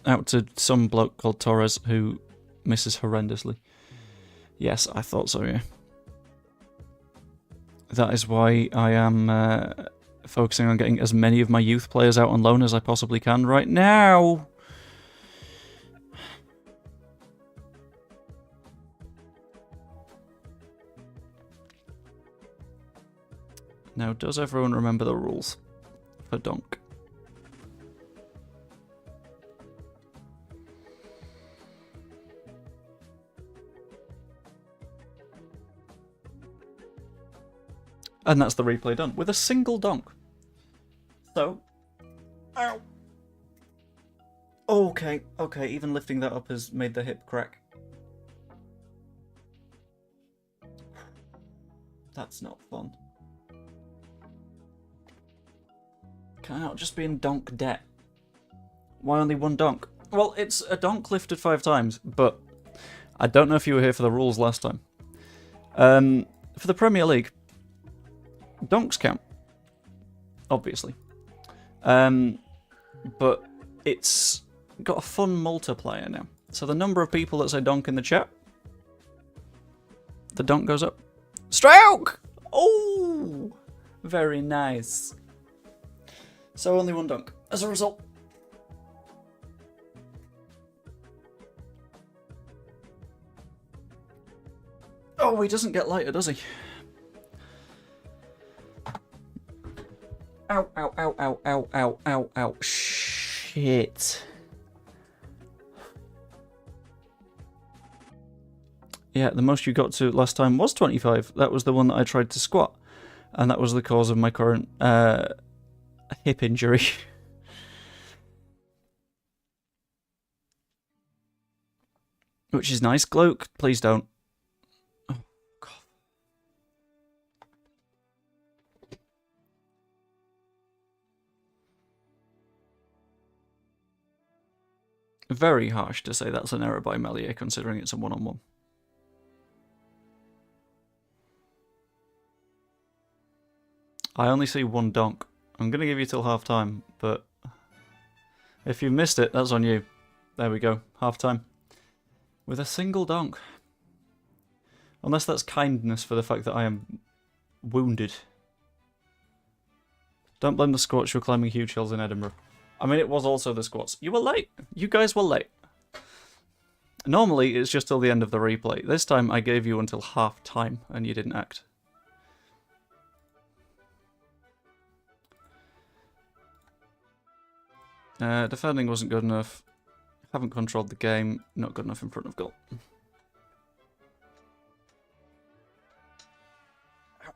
out to some bloke called Torres who misses horrendously. Yes, I thought so, yeah. That is why I am focusing on getting as many of my youth players out on loan as I possibly can right now. Now, does everyone remember the rules for donk? And that's the replay done, with a single donk. So, ow. Okay, even lifting that up has made the hip crack. That's not fun. Can I not just be in donk debt? Why only one donk? Well, it's a donk lifted 5 times, but I don't know if you were here for the rules last time. For the Premier League, donks count, obviously. But it's got a fun multiplier now. So the number of people that say donk in the chat, the donk goes up. Stroke! Oh! Very nice. So only one donk. As a result. Oh, he doesn't get lighter, does he? Ow, ow, ow, ow, ow, ow, ow, ow. Shit. Yeah, the most you got to last time was 25. That was the one that I tried to squat. And that was the cause of my current hip injury. Which is nice. Gloke, please don't. Oh, God. Very harsh to say that's an error by Melier, considering it's a one-on-one. I only see one donk. I'm going to give you till half-time, but if you missed it, that's on you. There we go. Half time. With a single donk. Unless that's kindness for the fact that I am wounded. Don't blame the squats for climbing huge hills in Edinburgh. I mean, it was also the squats. You were late. You guys were late. Normally, it's just till the end of the replay. This time, I gave you until half time, and you didn't act. Defending wasn't good enough. Haven't controlled the game. Not good enough in front of goal. Ow.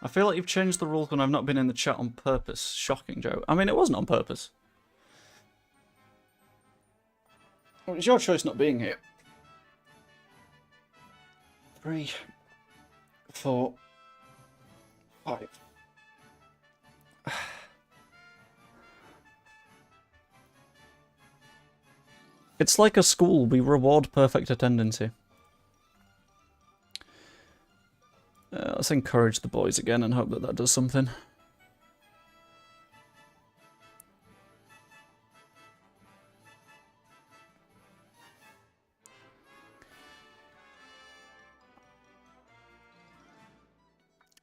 I feel like you've changed the rules when I've not been in the chat on purpose. Shocking, Joe. I mean, it wasn't on purpose. Well, it's your choice not being here. 3, 4, 5. It's like a school. We reward perfect attendance here. Let's encourage the boys again and hope that that does something.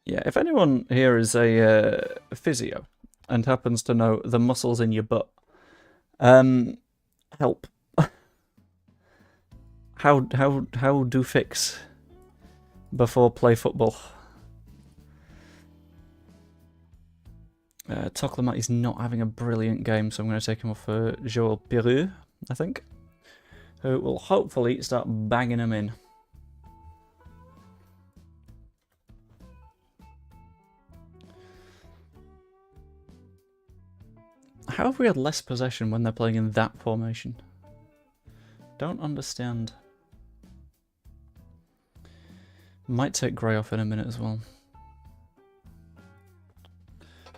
Yeah, if anyone here is a physio and happens to know the muscles in your butt, help. How do fix before play football? Toclamat is not having a brilliant game, so I'm going to take him off for Joel Pirou, I think, who will hopefully start banging him in. How have we had less possession when they're playing in that formation? Don't understand. Might take Gray off in a minute as well.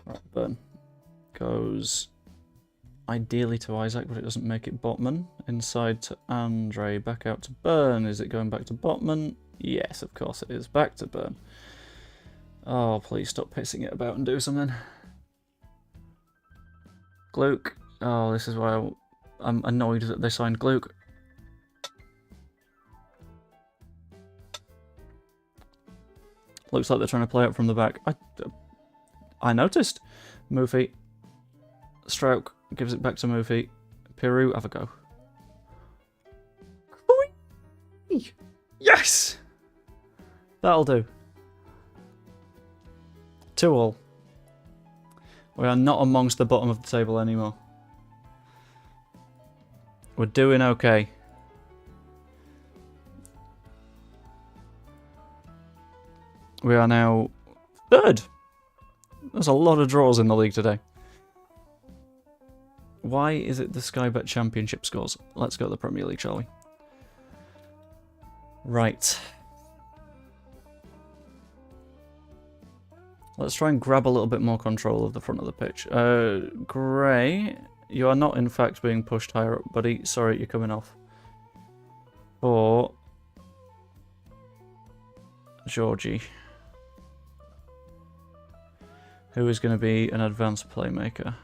Right, Burn goes ideally to Isaac, but it doesn't make it Botman. Inside to Andre, back out to Burn. Is it going back to Botman? Yes, of course it is. Back to Burn. Oh, please stop pissing it about and do something. Gluck. Oh, this is why I'm annoyed that they signed Gluck. Looks like they're trying to play up from the back. I noticed. Mufi. Stroke gives it back to Mufi. Pirou, have a go. Yes! That'll do. 2-2. We are not amongst the bottom of the table anymore. We're doing okay. We are now 3rd. There's a lot of draws in the league today. Why is it the Sky Bet Championship scores? Let's go to the Premier League, shall we? Right. Let's try and grab a little bit more control of the front of the pitch. Gray, you are not in fact being pushed higher up, buddy. Sorry, you're coming off. For Georgie, who is going to be an advanced playmaker.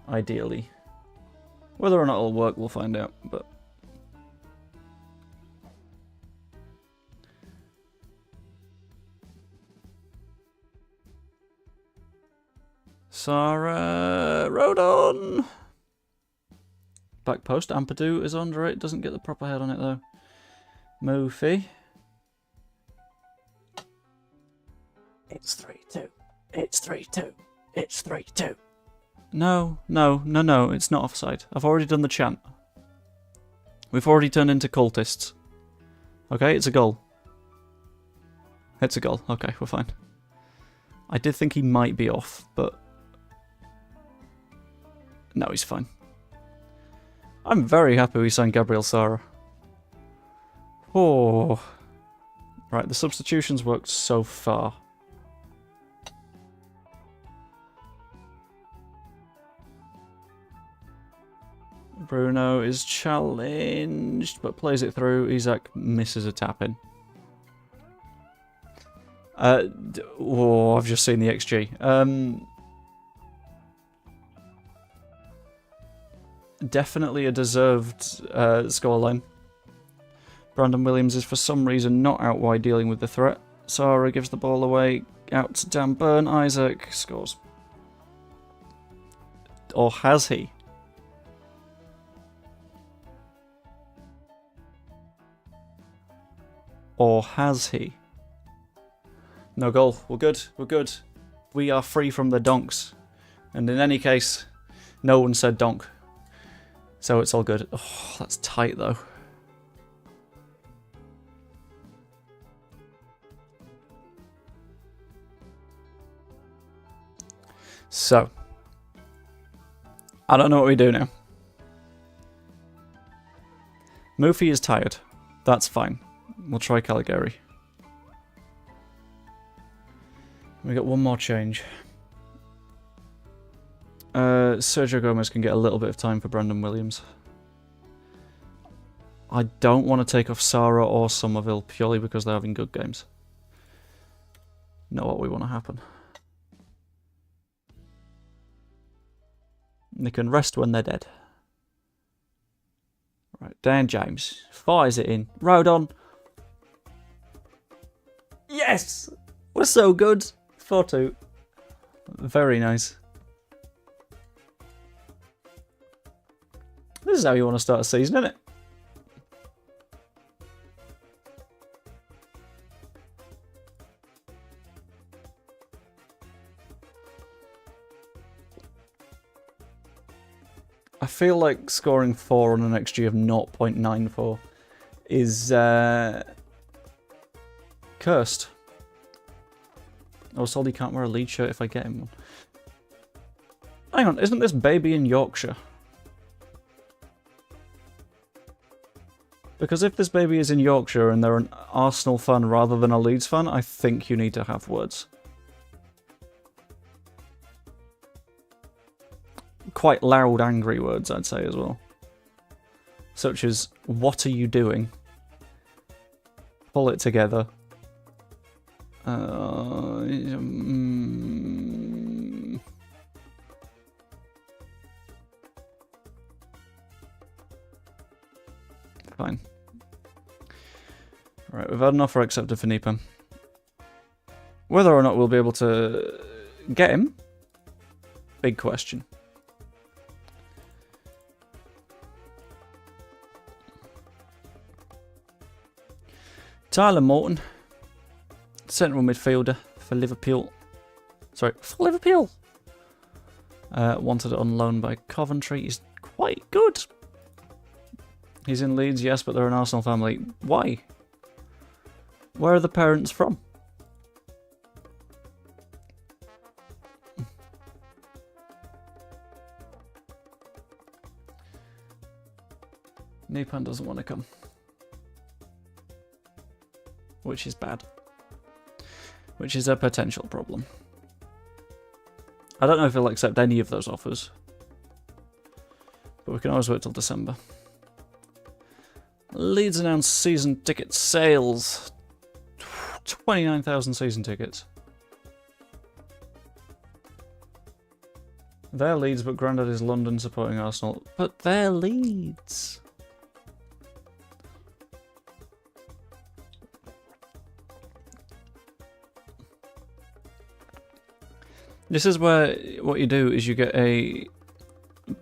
Ideally. Whether or not it'll work, we'll find out, but... Sarah Rodon! Back post, Ampadu is under it, doesn't get the proper head on it though. Moofy. It's 3-2. It's 3-2. It's 3-2. No, it's not offside. I've already done the chant. We've already turned into cultists. Okay, it's a goal. It's a goal. Okay, we're fine. I did think he might be off, but... no, he's fine. I'm very happy we signed Gabriel Sara. Oh. Right, the substitutions worked so far. Bruno is challenged, but plays it through. Isaac misses a tap in. Oh, I've just seen the XG. Definitely a deserved scoreline. Brandon Williams is for some reason not out wide dealing with the threat. Sarah gives the ball away out to Dan Burn. Isaac scores. Or has he? Or has he? No goal. We're good. We're good. We are free from the donks. And in any case, no one said donk. So it's all good. Oh, that's tight though. So, I don't know what we do now. Mufi is tired. That's fine. We'll try Caligari. We got one more change. Sergio Gomez can get a little bit of time for Brandon Williams. I don't want to take off Sarah or Somerville purely because they're having good games. Not what we want to happen. They can rest when they're dead. Right, Dan James fires it in. Rodon. Yes! We're so good. 4-2. Very nice. This is how you want to start a season, isn't it? I feel like scoring 4 on an XG of 0.94 is cursed. I was told he can't wear a Leeds shirt if I get him one. Hang on, isn't this baby in Yorkshire? Because if this baby is in Yorkshire and they're an Arsenal fan rather than a Leeds fan, I think you need to have words. Quite loud, angry words, I'd say, as well. Such as, what are you doing? Pull it together. Fine. Right, we've had an offer accepted for Nipa. Whether or not we'll be able to get him, big question. Tyler Morton, central midfielder for Liverpool. Sorry, for Liverpool. Wanted on loan by Coventry. He's quite good. He's in Leeds, yes, but they're an Arsenal family. Why? Where are the parents from? Nipan doesn't want to come. Which is bad. Which is a potential problem. I don't know if he'll accept any of those offers. But we can always wait till December. Leeds announced season ticket sales. 29,000 season tickets. They're Leeds, but Grandad is London supporting Arsenal. But they're Leeds. This is where what you do is you get a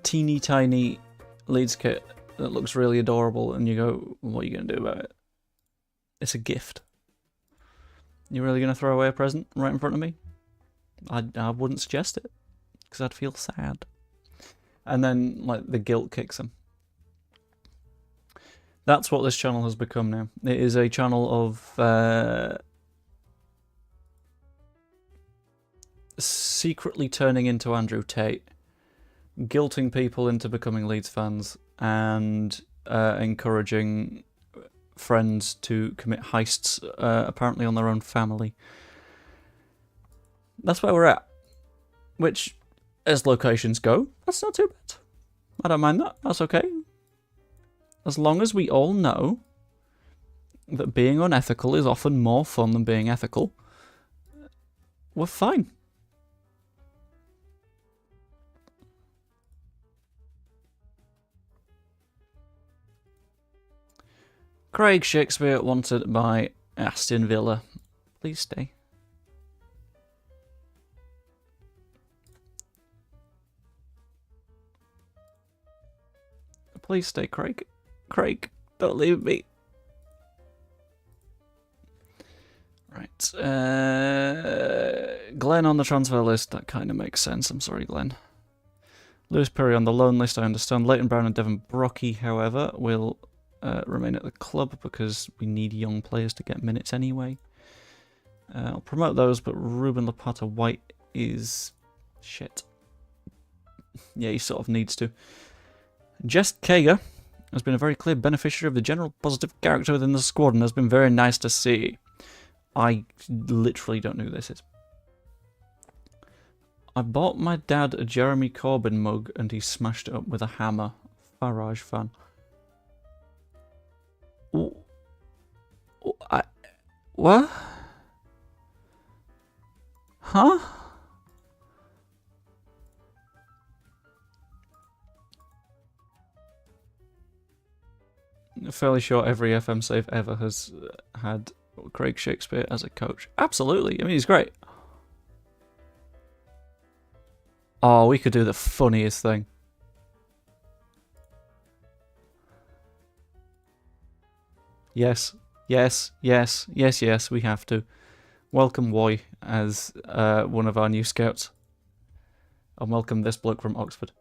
teeny tiny Leeds kit that looks really adorable and you go, what are you going to do about it? It's a gift. You really going to throw away a present right in front of me? I wouldn't suggest it because I'd feel sad. And then like the guilt kicks him. That's what this channel has become now. It is a channel of secretly turning into Andrew Tate, guilting people into becoming Leeds fans, and encouraging friends to commit heists, apparently on their own family. That's where we're at. Which, as locations go, that's not too bad. I don't mind that. That's okay. As long as we all know that being unethical is often more fun than being ethical, we're fine. Craig Shakespeare wanted by Aston Villa. Please stay. Please stay, Craig. Craig, don't leave me. Right. Glenn on the transfer list. That kind of makes sense. I'm sorry, Glenn. Lewis Perry on the loan list, I understand. Leighton Brown and Devon Brocky, however, will remain at the club because we need young players to get minutes anyway. I'll promote those, but Ruben Lapata-White is shit. Yeah, he sort of needs to. Jess Kager has been a very clear beneficiary of the general positive character within the squad and has been very nice to see. I literally don't know who this is. I bought my dad a Jeremy Corbyn mug and he smashed it up with a hammer. Farage fan. What? Huh? Fairly sure every FM save ever has had Craig Shakespeare as a coach. Absolutely. I mean, he's great. Oh, we could do the funniest thing. Yes, yes, yes, yes, yes, we have to. Welcome Woy as one of our new scouts. And welcome this bloke from Oxford.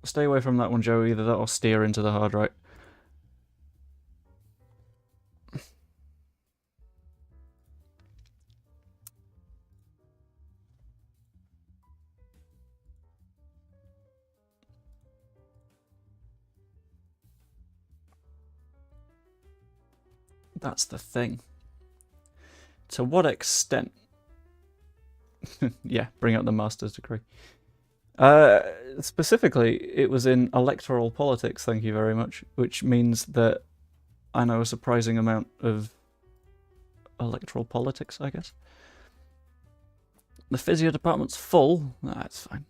Stay away from that one, Joe. Either that or steer into the hard right. That's the thing. To what extent? Yeah, bring up the master's degree. Specifically, it was in electoral politics, thank you very much, which means that I know a surprising amount of electoral politics, I guess. The physio department's full. That's fine.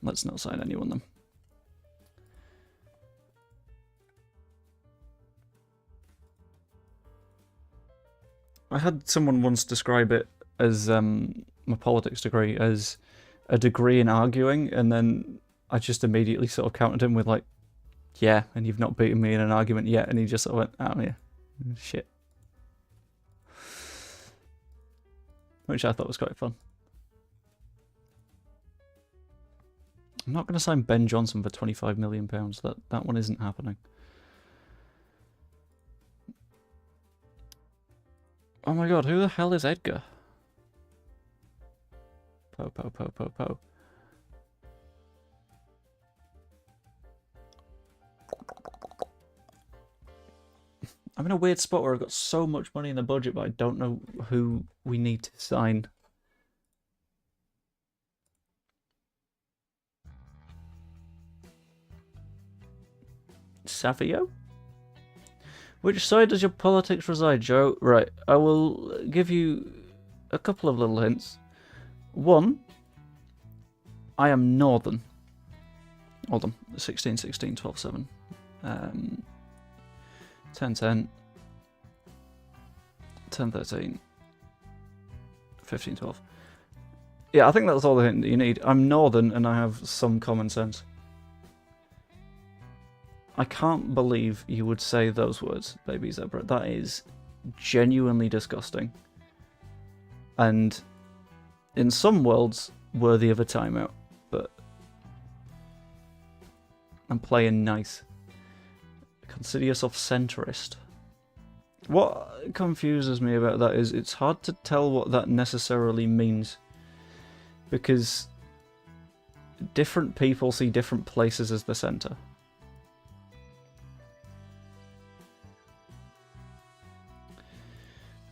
Let's not sign anyone then. I had someone once describe it as my politics degree as a degree in arguing, and then I just immediately sort of countered him with like, yeah, and you've not beaten me in an argument yet, and he just sort of went, oh yeah, shit. Which I thought was quite fun. I'm not going to sign Ben Johnson for £25 million. That one isn't happening. Oh my god, who the hell is Edgar? Po. I'm in a weird spot where I've got so much money in the budget, but I don't know who we need to sign. Savio? Which side does your politics reside, Joe? Right, I will give you a couple of little hints. One, I am northern. Hold on, 16, 16, 12, 7. 10, 10. 10, 13. 15, 12. Yeah, I think that's all the hint that you need. I'm northern and I have some common sense. I can't believe you would say those words, baby zebra. That is genuinely disgusting. And in some worlds, worthy of a timeout. But I'm playing nice. Consider yourself centrist. What confuses me about that is it's hard to tell what that necessarily means. Because different people see different places as the centre.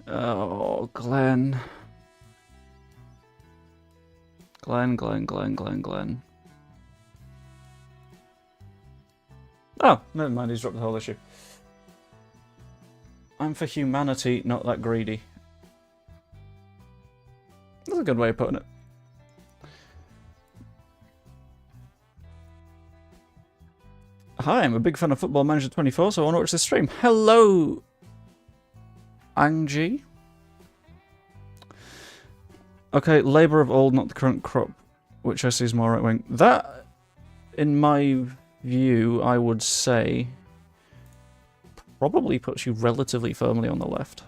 Oh, Glenn. Glenn. Oh, never mind, he's dropped the whole issue. I'm for humanity, not that greedy. That's a good way of putting it. Hi, I'm a big fan of Football Manager 24, so I want to watch this stream. Hello, Angie. Okay, Labour of old, not the current crop, which I see is more right-wing. That, in my view, I would say, probably puts you relatively firmly on the left.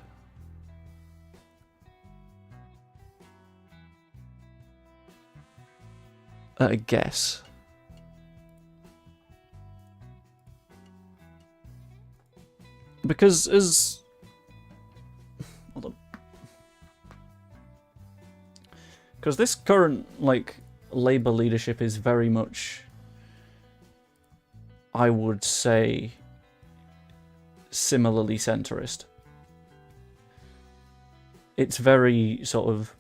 I guess. Because as... Hold on. Because this current, like, Labour leadership is very much, I would say, similarly centrist. It's very sort of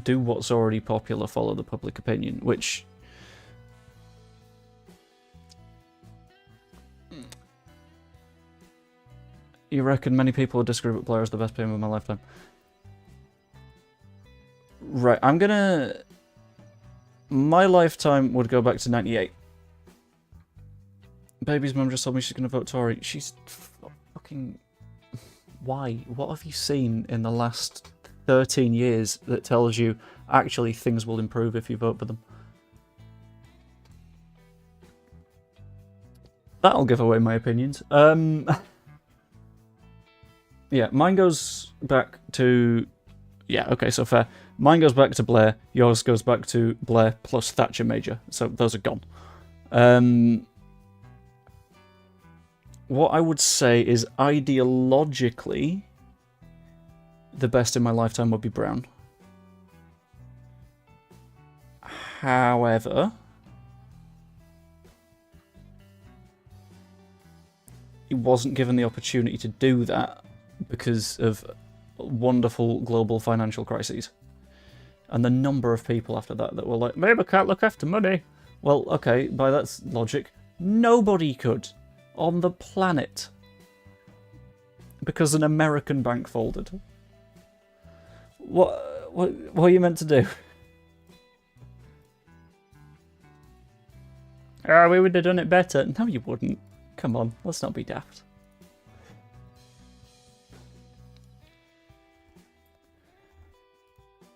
do what's already popular, follow the public opinion, which you reckon many people would disagree, but Blair is the best PM of my lifetime. Right, I'm gonna... My lifetime would go back to 98. Baby's mum just told me she's gonna vote Tory. She's fucking... Why? What have you seen in the last 13 years that tells you actually things will improve if you vote for them? That'll give away my opinions. Yeah, mine goes back to... Yeah, okay, so fair. Mine goes back to Blair. Yours goes back to Blair plus Thatcher Major. So those are gone. What I would say is ideologically, the best in my lifetime would be Brown. However, he wasn't given the opportunity to do that because of wonderful global financial crises. And the number of people after that that were like, Labour can't look after money. Well, okay, by that logic, nobody could on the planet. Because an American bank folded. What are you meant to do? Oh, we would have done it better. No, you wouldn't. Come on, let's not be daft.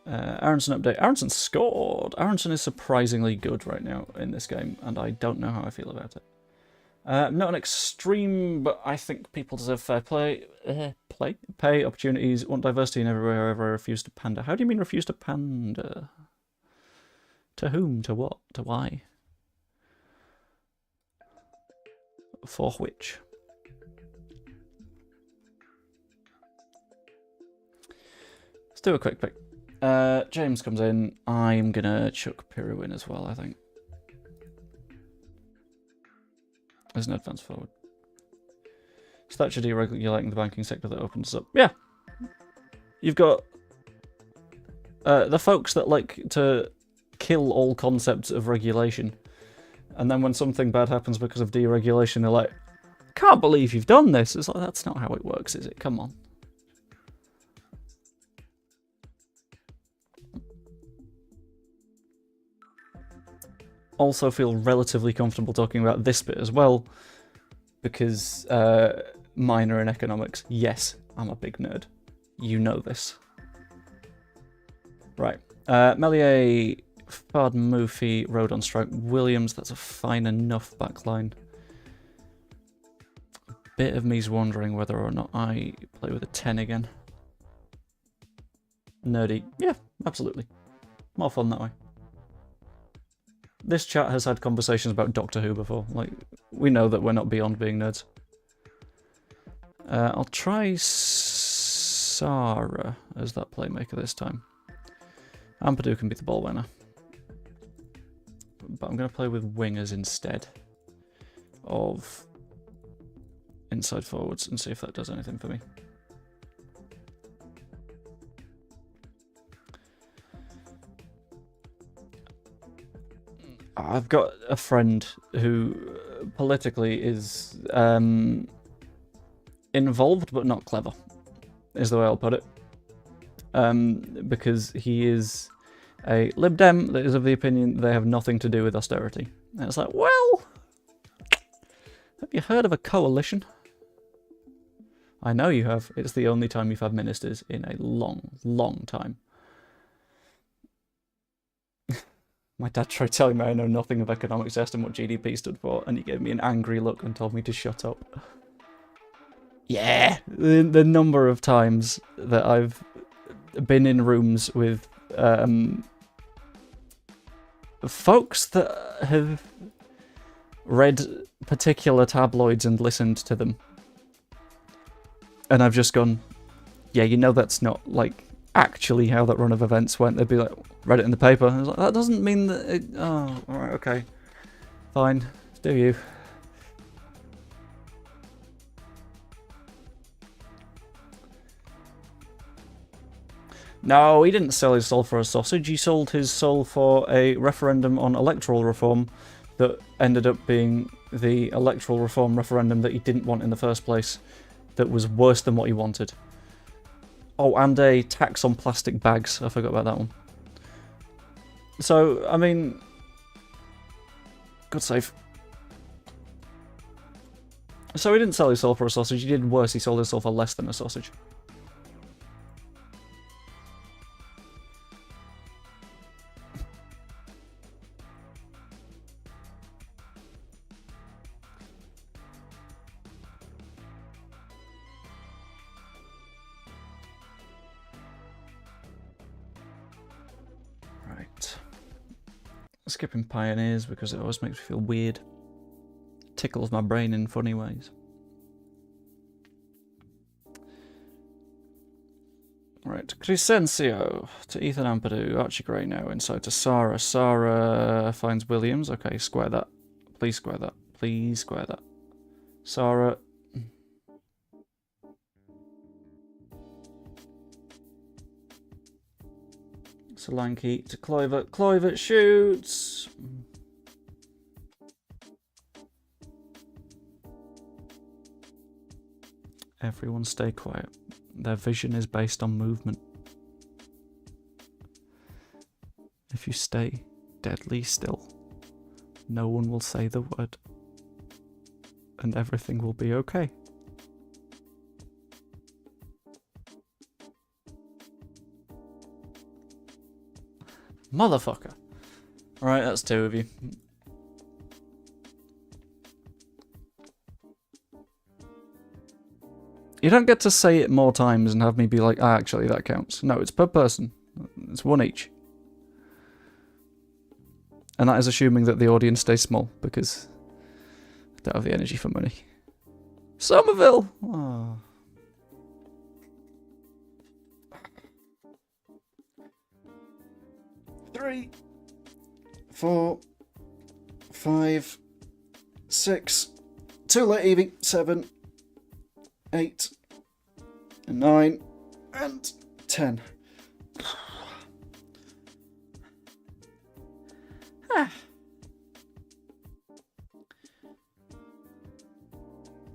Aronson update. Aronson scored. Aronson is surprisingly good right now in this game, and I don't know how I feel about it. Not an extreme, but I think people deserve fair play. Pay, opportunities, want diversity in everywhere, however I refuse to pander. How do you mean refuse to pander? To whom? To what? To why? For which? Let's do a quick pick. James comes in. I'm gonna chuck Piru in as well, I think. There's no advance forward. Is Thatcher deregulating the banking sector that opens up? Yeah. You've got the folks that like to kill all concepts of regulation. And then when something bad happens because of deregulation, they're like, can't believe you've done this. It's like, that's not how it works, is it? Come on. Also feel relatively comfortable talking about this bit as well, because minor in economics. Yes, I'm a big nerd. You know this. Right. Melier, Fard, Murphy, Road on strike, Williams. That's a fine enough backline. A bit of me's wondering whether or not I play with a 10 again. Nerdy. Yeah, absolutely. More fun that way. This chat has had conversations about Doctor Who before. Like, we know that we're not beyond being nerds. I'll try Sarah as that playmaker this time. Ampadu can be the ball winner. But I'm going to play with wingers instead of inside forwards and see if that does anything for me. I've got a friend who politically is involved but not clever, is the way I'll put it. because he is a Lib Dem that is of the opinion they have nothing to do with austerity. And it's like, well, have you heard of a coalition? I know you have. It's the only time you've had ministers in a long, long time. My dad tried telling me I know nothing of economics, asked him what GDP stood for, and he gave me an angry look and told me to shut up. Yeah, the number of times that I've been in rooms with folks that have read particular tabloids and listened to them, and I've just gone, yeah, you know that's not, like, actually how that run of events went. They'd be like, read it in the paper. I was like, that doesn't mean that it... Oh, alright, okay. Fine. Do you. No, he didn't sell his soul for a sausage. He sold his soul for a referendum on electoral reform that ended up being the electoral reform referendum that he didn't want in the first place, that was worse than what he wanted. Oh, and a tax on plastic bags. I forgot about that one. So, I mean... God save. So he didn't sell his soul for a sausage. He did worse. He sold his soul for less than a sausage. Skipping Pioneers because it always makes me feel weird. Tickles my brain in funny ways. Right, Crescencio to Ethan Ampadu, Archie Gray now, inside to Sarah. Sarah finds Williams. Okay, square that. Please square that. Please square that. Sarah. Solanke to Clover. Clover shoots. Everyone stay quiet. Their vision is based on movement. If you stay deadly still, no one will say the word. And everything will be okay. Motherfucker. Alright, that's two of you. You don't get to say it more times and have me be like, ah, actually, that counts. No, it's per person. It's one each. And that is assuming that the audience stays small, because I don't have the energy for money. Somerville! Oh. Three, 4, 5, 6, too late Evie, 7, 8, 9, and 10.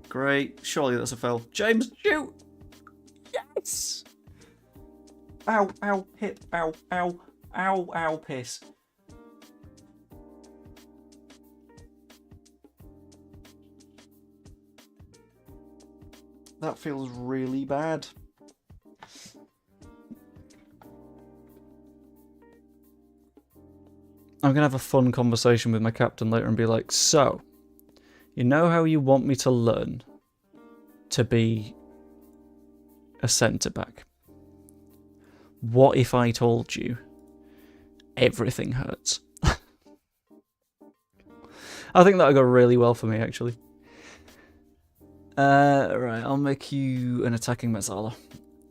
Great, surely that's a fail. James, shoot! Yes! Ow, ow, hip, ow, ow. Ow, ow, piss. That feels really bad. I'm gonna have a fun conversation with my captain later and be like, so, you know how you want me to learn to be a centre-back? What if I told you everything hurts? I think that'll go really well for me, actually. Right, I'll make you an attacking Mezzala.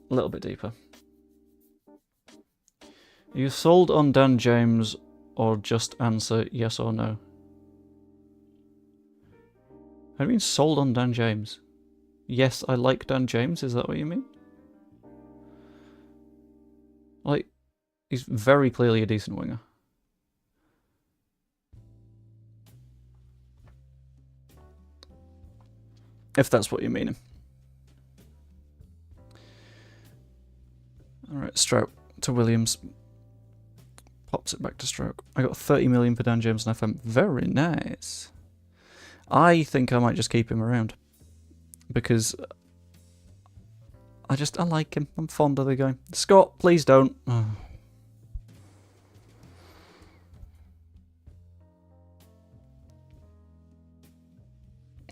A little bit deeper. Are you sold on Dan James, or just answer yes or no? I mean sold on Dan James. Yes, I like Dan James, is that what you mean? Like, he's very clearly a decent winger. If that's what you mean. Alright, Stroke to Williams. Pops it back to Stroke. I got 30 million for Dan James and FM. Very nice. I think I might just keep him around. Because I like him. I'm fond of the guy. Scott, please don't. Oh.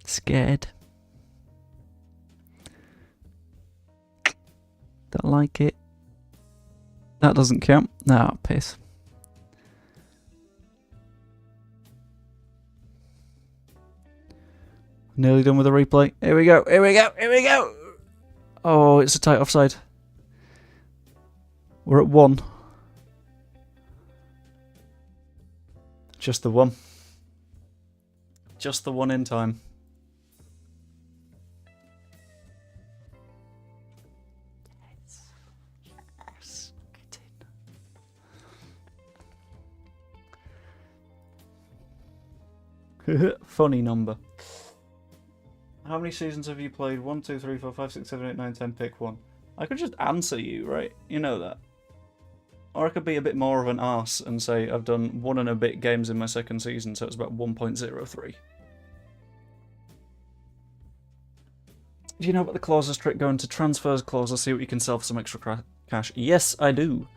Scared. Don't like it. That doesn't count. Ah, piss. Nearly done with the replay. Here we go. Here we go. Here we go. Oh, it's a tight offside. We're at 1. Just the one. Just the one in time. Yes. Get in. Funny number. How many seasons have you played? 1, 2, 3, 4, 5, 6, 7, 8, 9, 10, pick one. I could just answer you, right? You know that. Or I could be a bit more of an arse and say I've done 1 and a bit games in my second season, so it's about 1.03. Do you know about the clauses trick? Go into transfers clauses, see what you can sell for some extra cash. Yes, I do.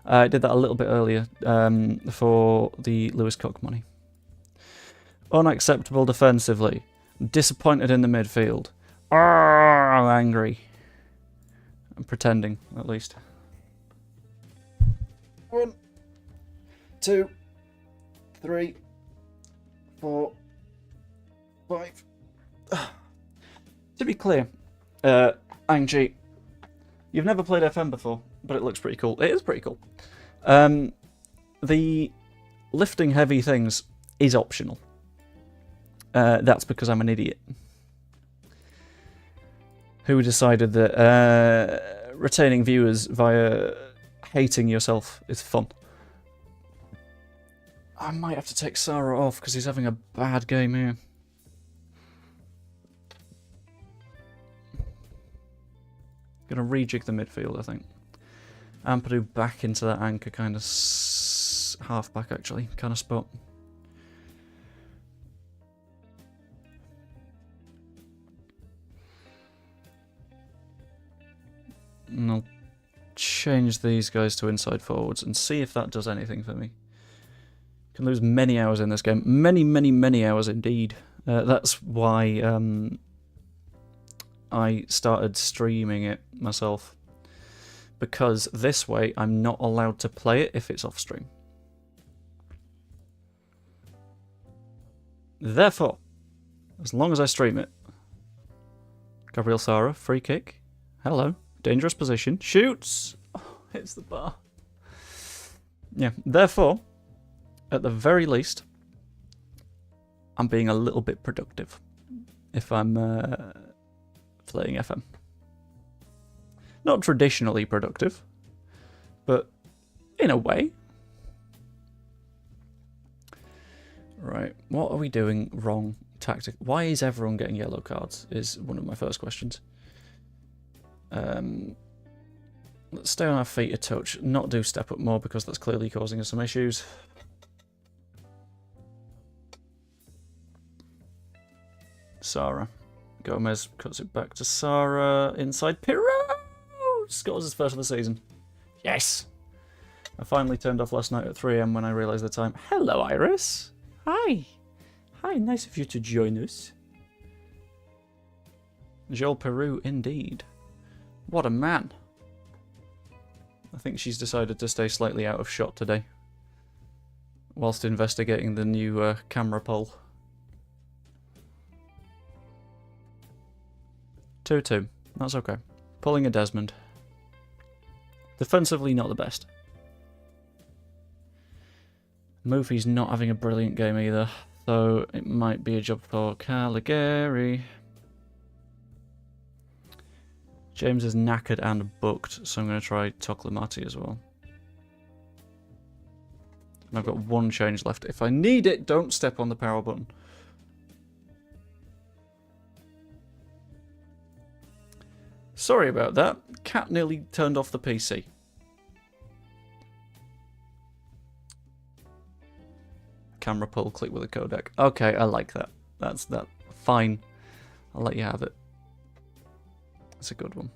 I did that a little bit earlier for the Lewis Cook money. Unacceptable defensively. Disappointed in the midfield. I'm angry. I'm pretending, at least. 1, 2, 3, 4, 5. To be clear, Ang-Chi, you've never played FM before, but it looks pretty cool. It is pretty cool. The lifting heavy things is optional. That's because I'm an idiot who decided that retaining viewers via hating yourself is fun. I might have to take Sarah off because he's having a bad game here. Gonna rejig the midfield, I think. Ampadu back into that anchor kind of half-back, actually, kind of spot. And I'll change these guys to inside forwards and see if that does anything for me. Can lose many hours in this game. Many, many, many hours indeed. That's why I started streaming it myself. Because this way I'm not allowed to play it if it's off stream. Therefore, as long as I stream it. Gabriel Sara, free kick. Hello. Dangerous position. Shoots! Oh, hits the bar. Yeah, therefore, at the very least, I'm being a little bit productive if I'm playing FM. Not traditionally productive, but in a way. Right, what are we doing wrong tactic? Why is everyone getting yellow cards is one of my first questions. Let's stay on our feet a touch, not do step up more because that's clearly causing us some issues. Sarah. Gomez cuts it back to Sarah. Inside Pirro! Scores his first of the season. Yes! I finally turned off last night at 3 AM when I realised the time. Hello, Iris! Hi! Hi, nice of you to join us. Joel Peru, indeed. What a man. I think she's decided to stay slightly out of shot today. Whilst investigating the new camera pole. 2-2. That's okay. Pulling a Desmond. Defensively, not the best. Murphy's not having a brilliant game either, so it might be a job for Caligari. James is knackered and booked, so I'm going to try Toklamati as well. And I've got 1 change left. If I need it, don't step on the power button. Sorry about that. Cat nearly turned off the PC. camera pull, click with a codec. Okay, I like that. That's that. Fine. I'll let you have it. It's a good one.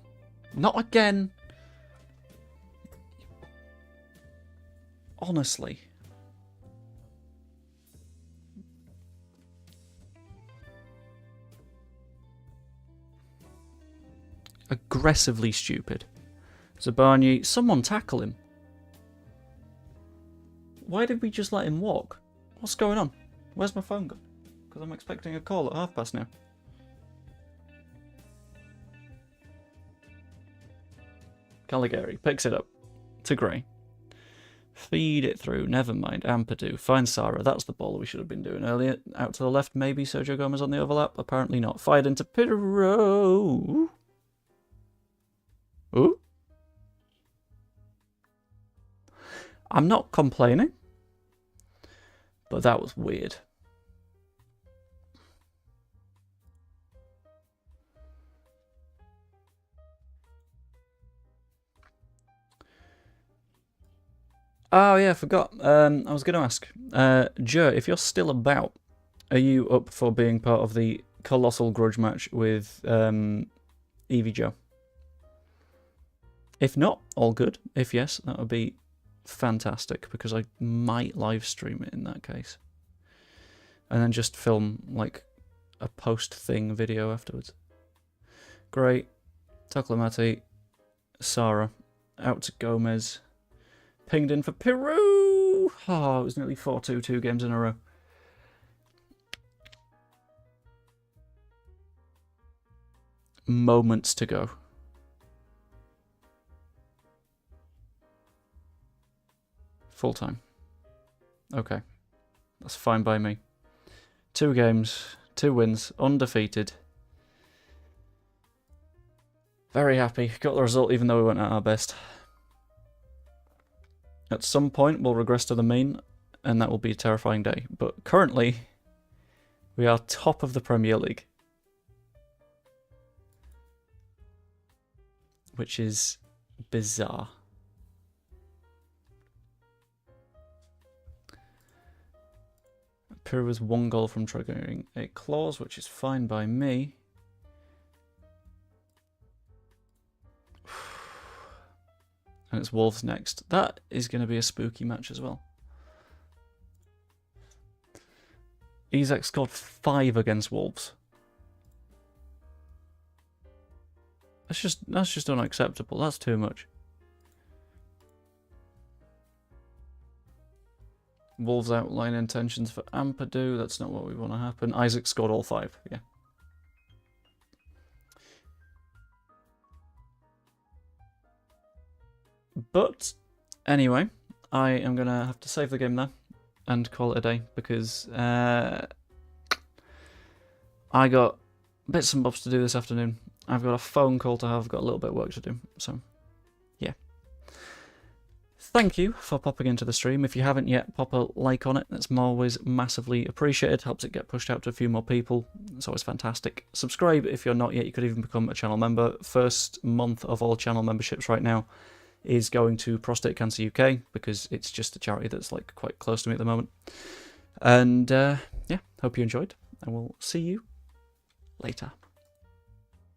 Not again. Honestly. Aggressively stupid. Zabani, someone tackle him. Why did we just let him walk? What's going on? Where's my phone gone? Because I'm expecting a call at past now. Caligari picks it up to Gray. Feed it through. Never mind. Ampadu. Find Sarah. That's the ball we should have been doing earlier. Out to the left, maybe. Sergio Gomez on the overlap. Apparently not. Fired into Pirro. Ooh. I'm not complaining, but that was weird. Oh yeah, I forgot. I was going to ask, Joe, if you're still about, are you up for being part of the colossal grudge match with Evie Joe? If not, all good. If yes, that would be fantastic, because I might live stream it in that case. And then just film like a post-thing video afterwards. Great. Toklamati. Sarah. Out to Gomez. Pinged in for Peru! Oh, it was nearly 4-2 2 games in a row. Moments to go. Full time. Okay. That's fine by me. 2 games, 2 wins, undefeated. Very happy. Got the result even though we weren't at our best. At some point, we'll regress to the mean, and that will be a terrifying day. But currently, we are top of the Premier League. Which is bizarre. Peru was 1 goal from triggering a clause, which is fine by me. And it's Wolves next. That is going to be a spooky match as well. Isak scored 5 against Wolves. That's just unacceptable. That's too much. Wolves outline intentions for Ampadu. That's not what we want to happen. Isak scored all 5. Yeah. But anyway, I am going to have to save the game there and call it a day, because I got bits and bobs to do this afternoon. I've got a phone call to have, I've got a little bit of work to do. So, yeah. Thank you for popping into the stream. If you haven't yet, pop a like on it. That's always massively appreciated. Helps it get pushed out to a few more people. It's always fantastic. Subscribe if you're not yet. You could even become a channel member. First month of all channel memberships right now is going to Prostate Cancer UK, because it's just a charity that's like quite close to me at the moment. And yeah, hope you enjoyed, and we'll see you later.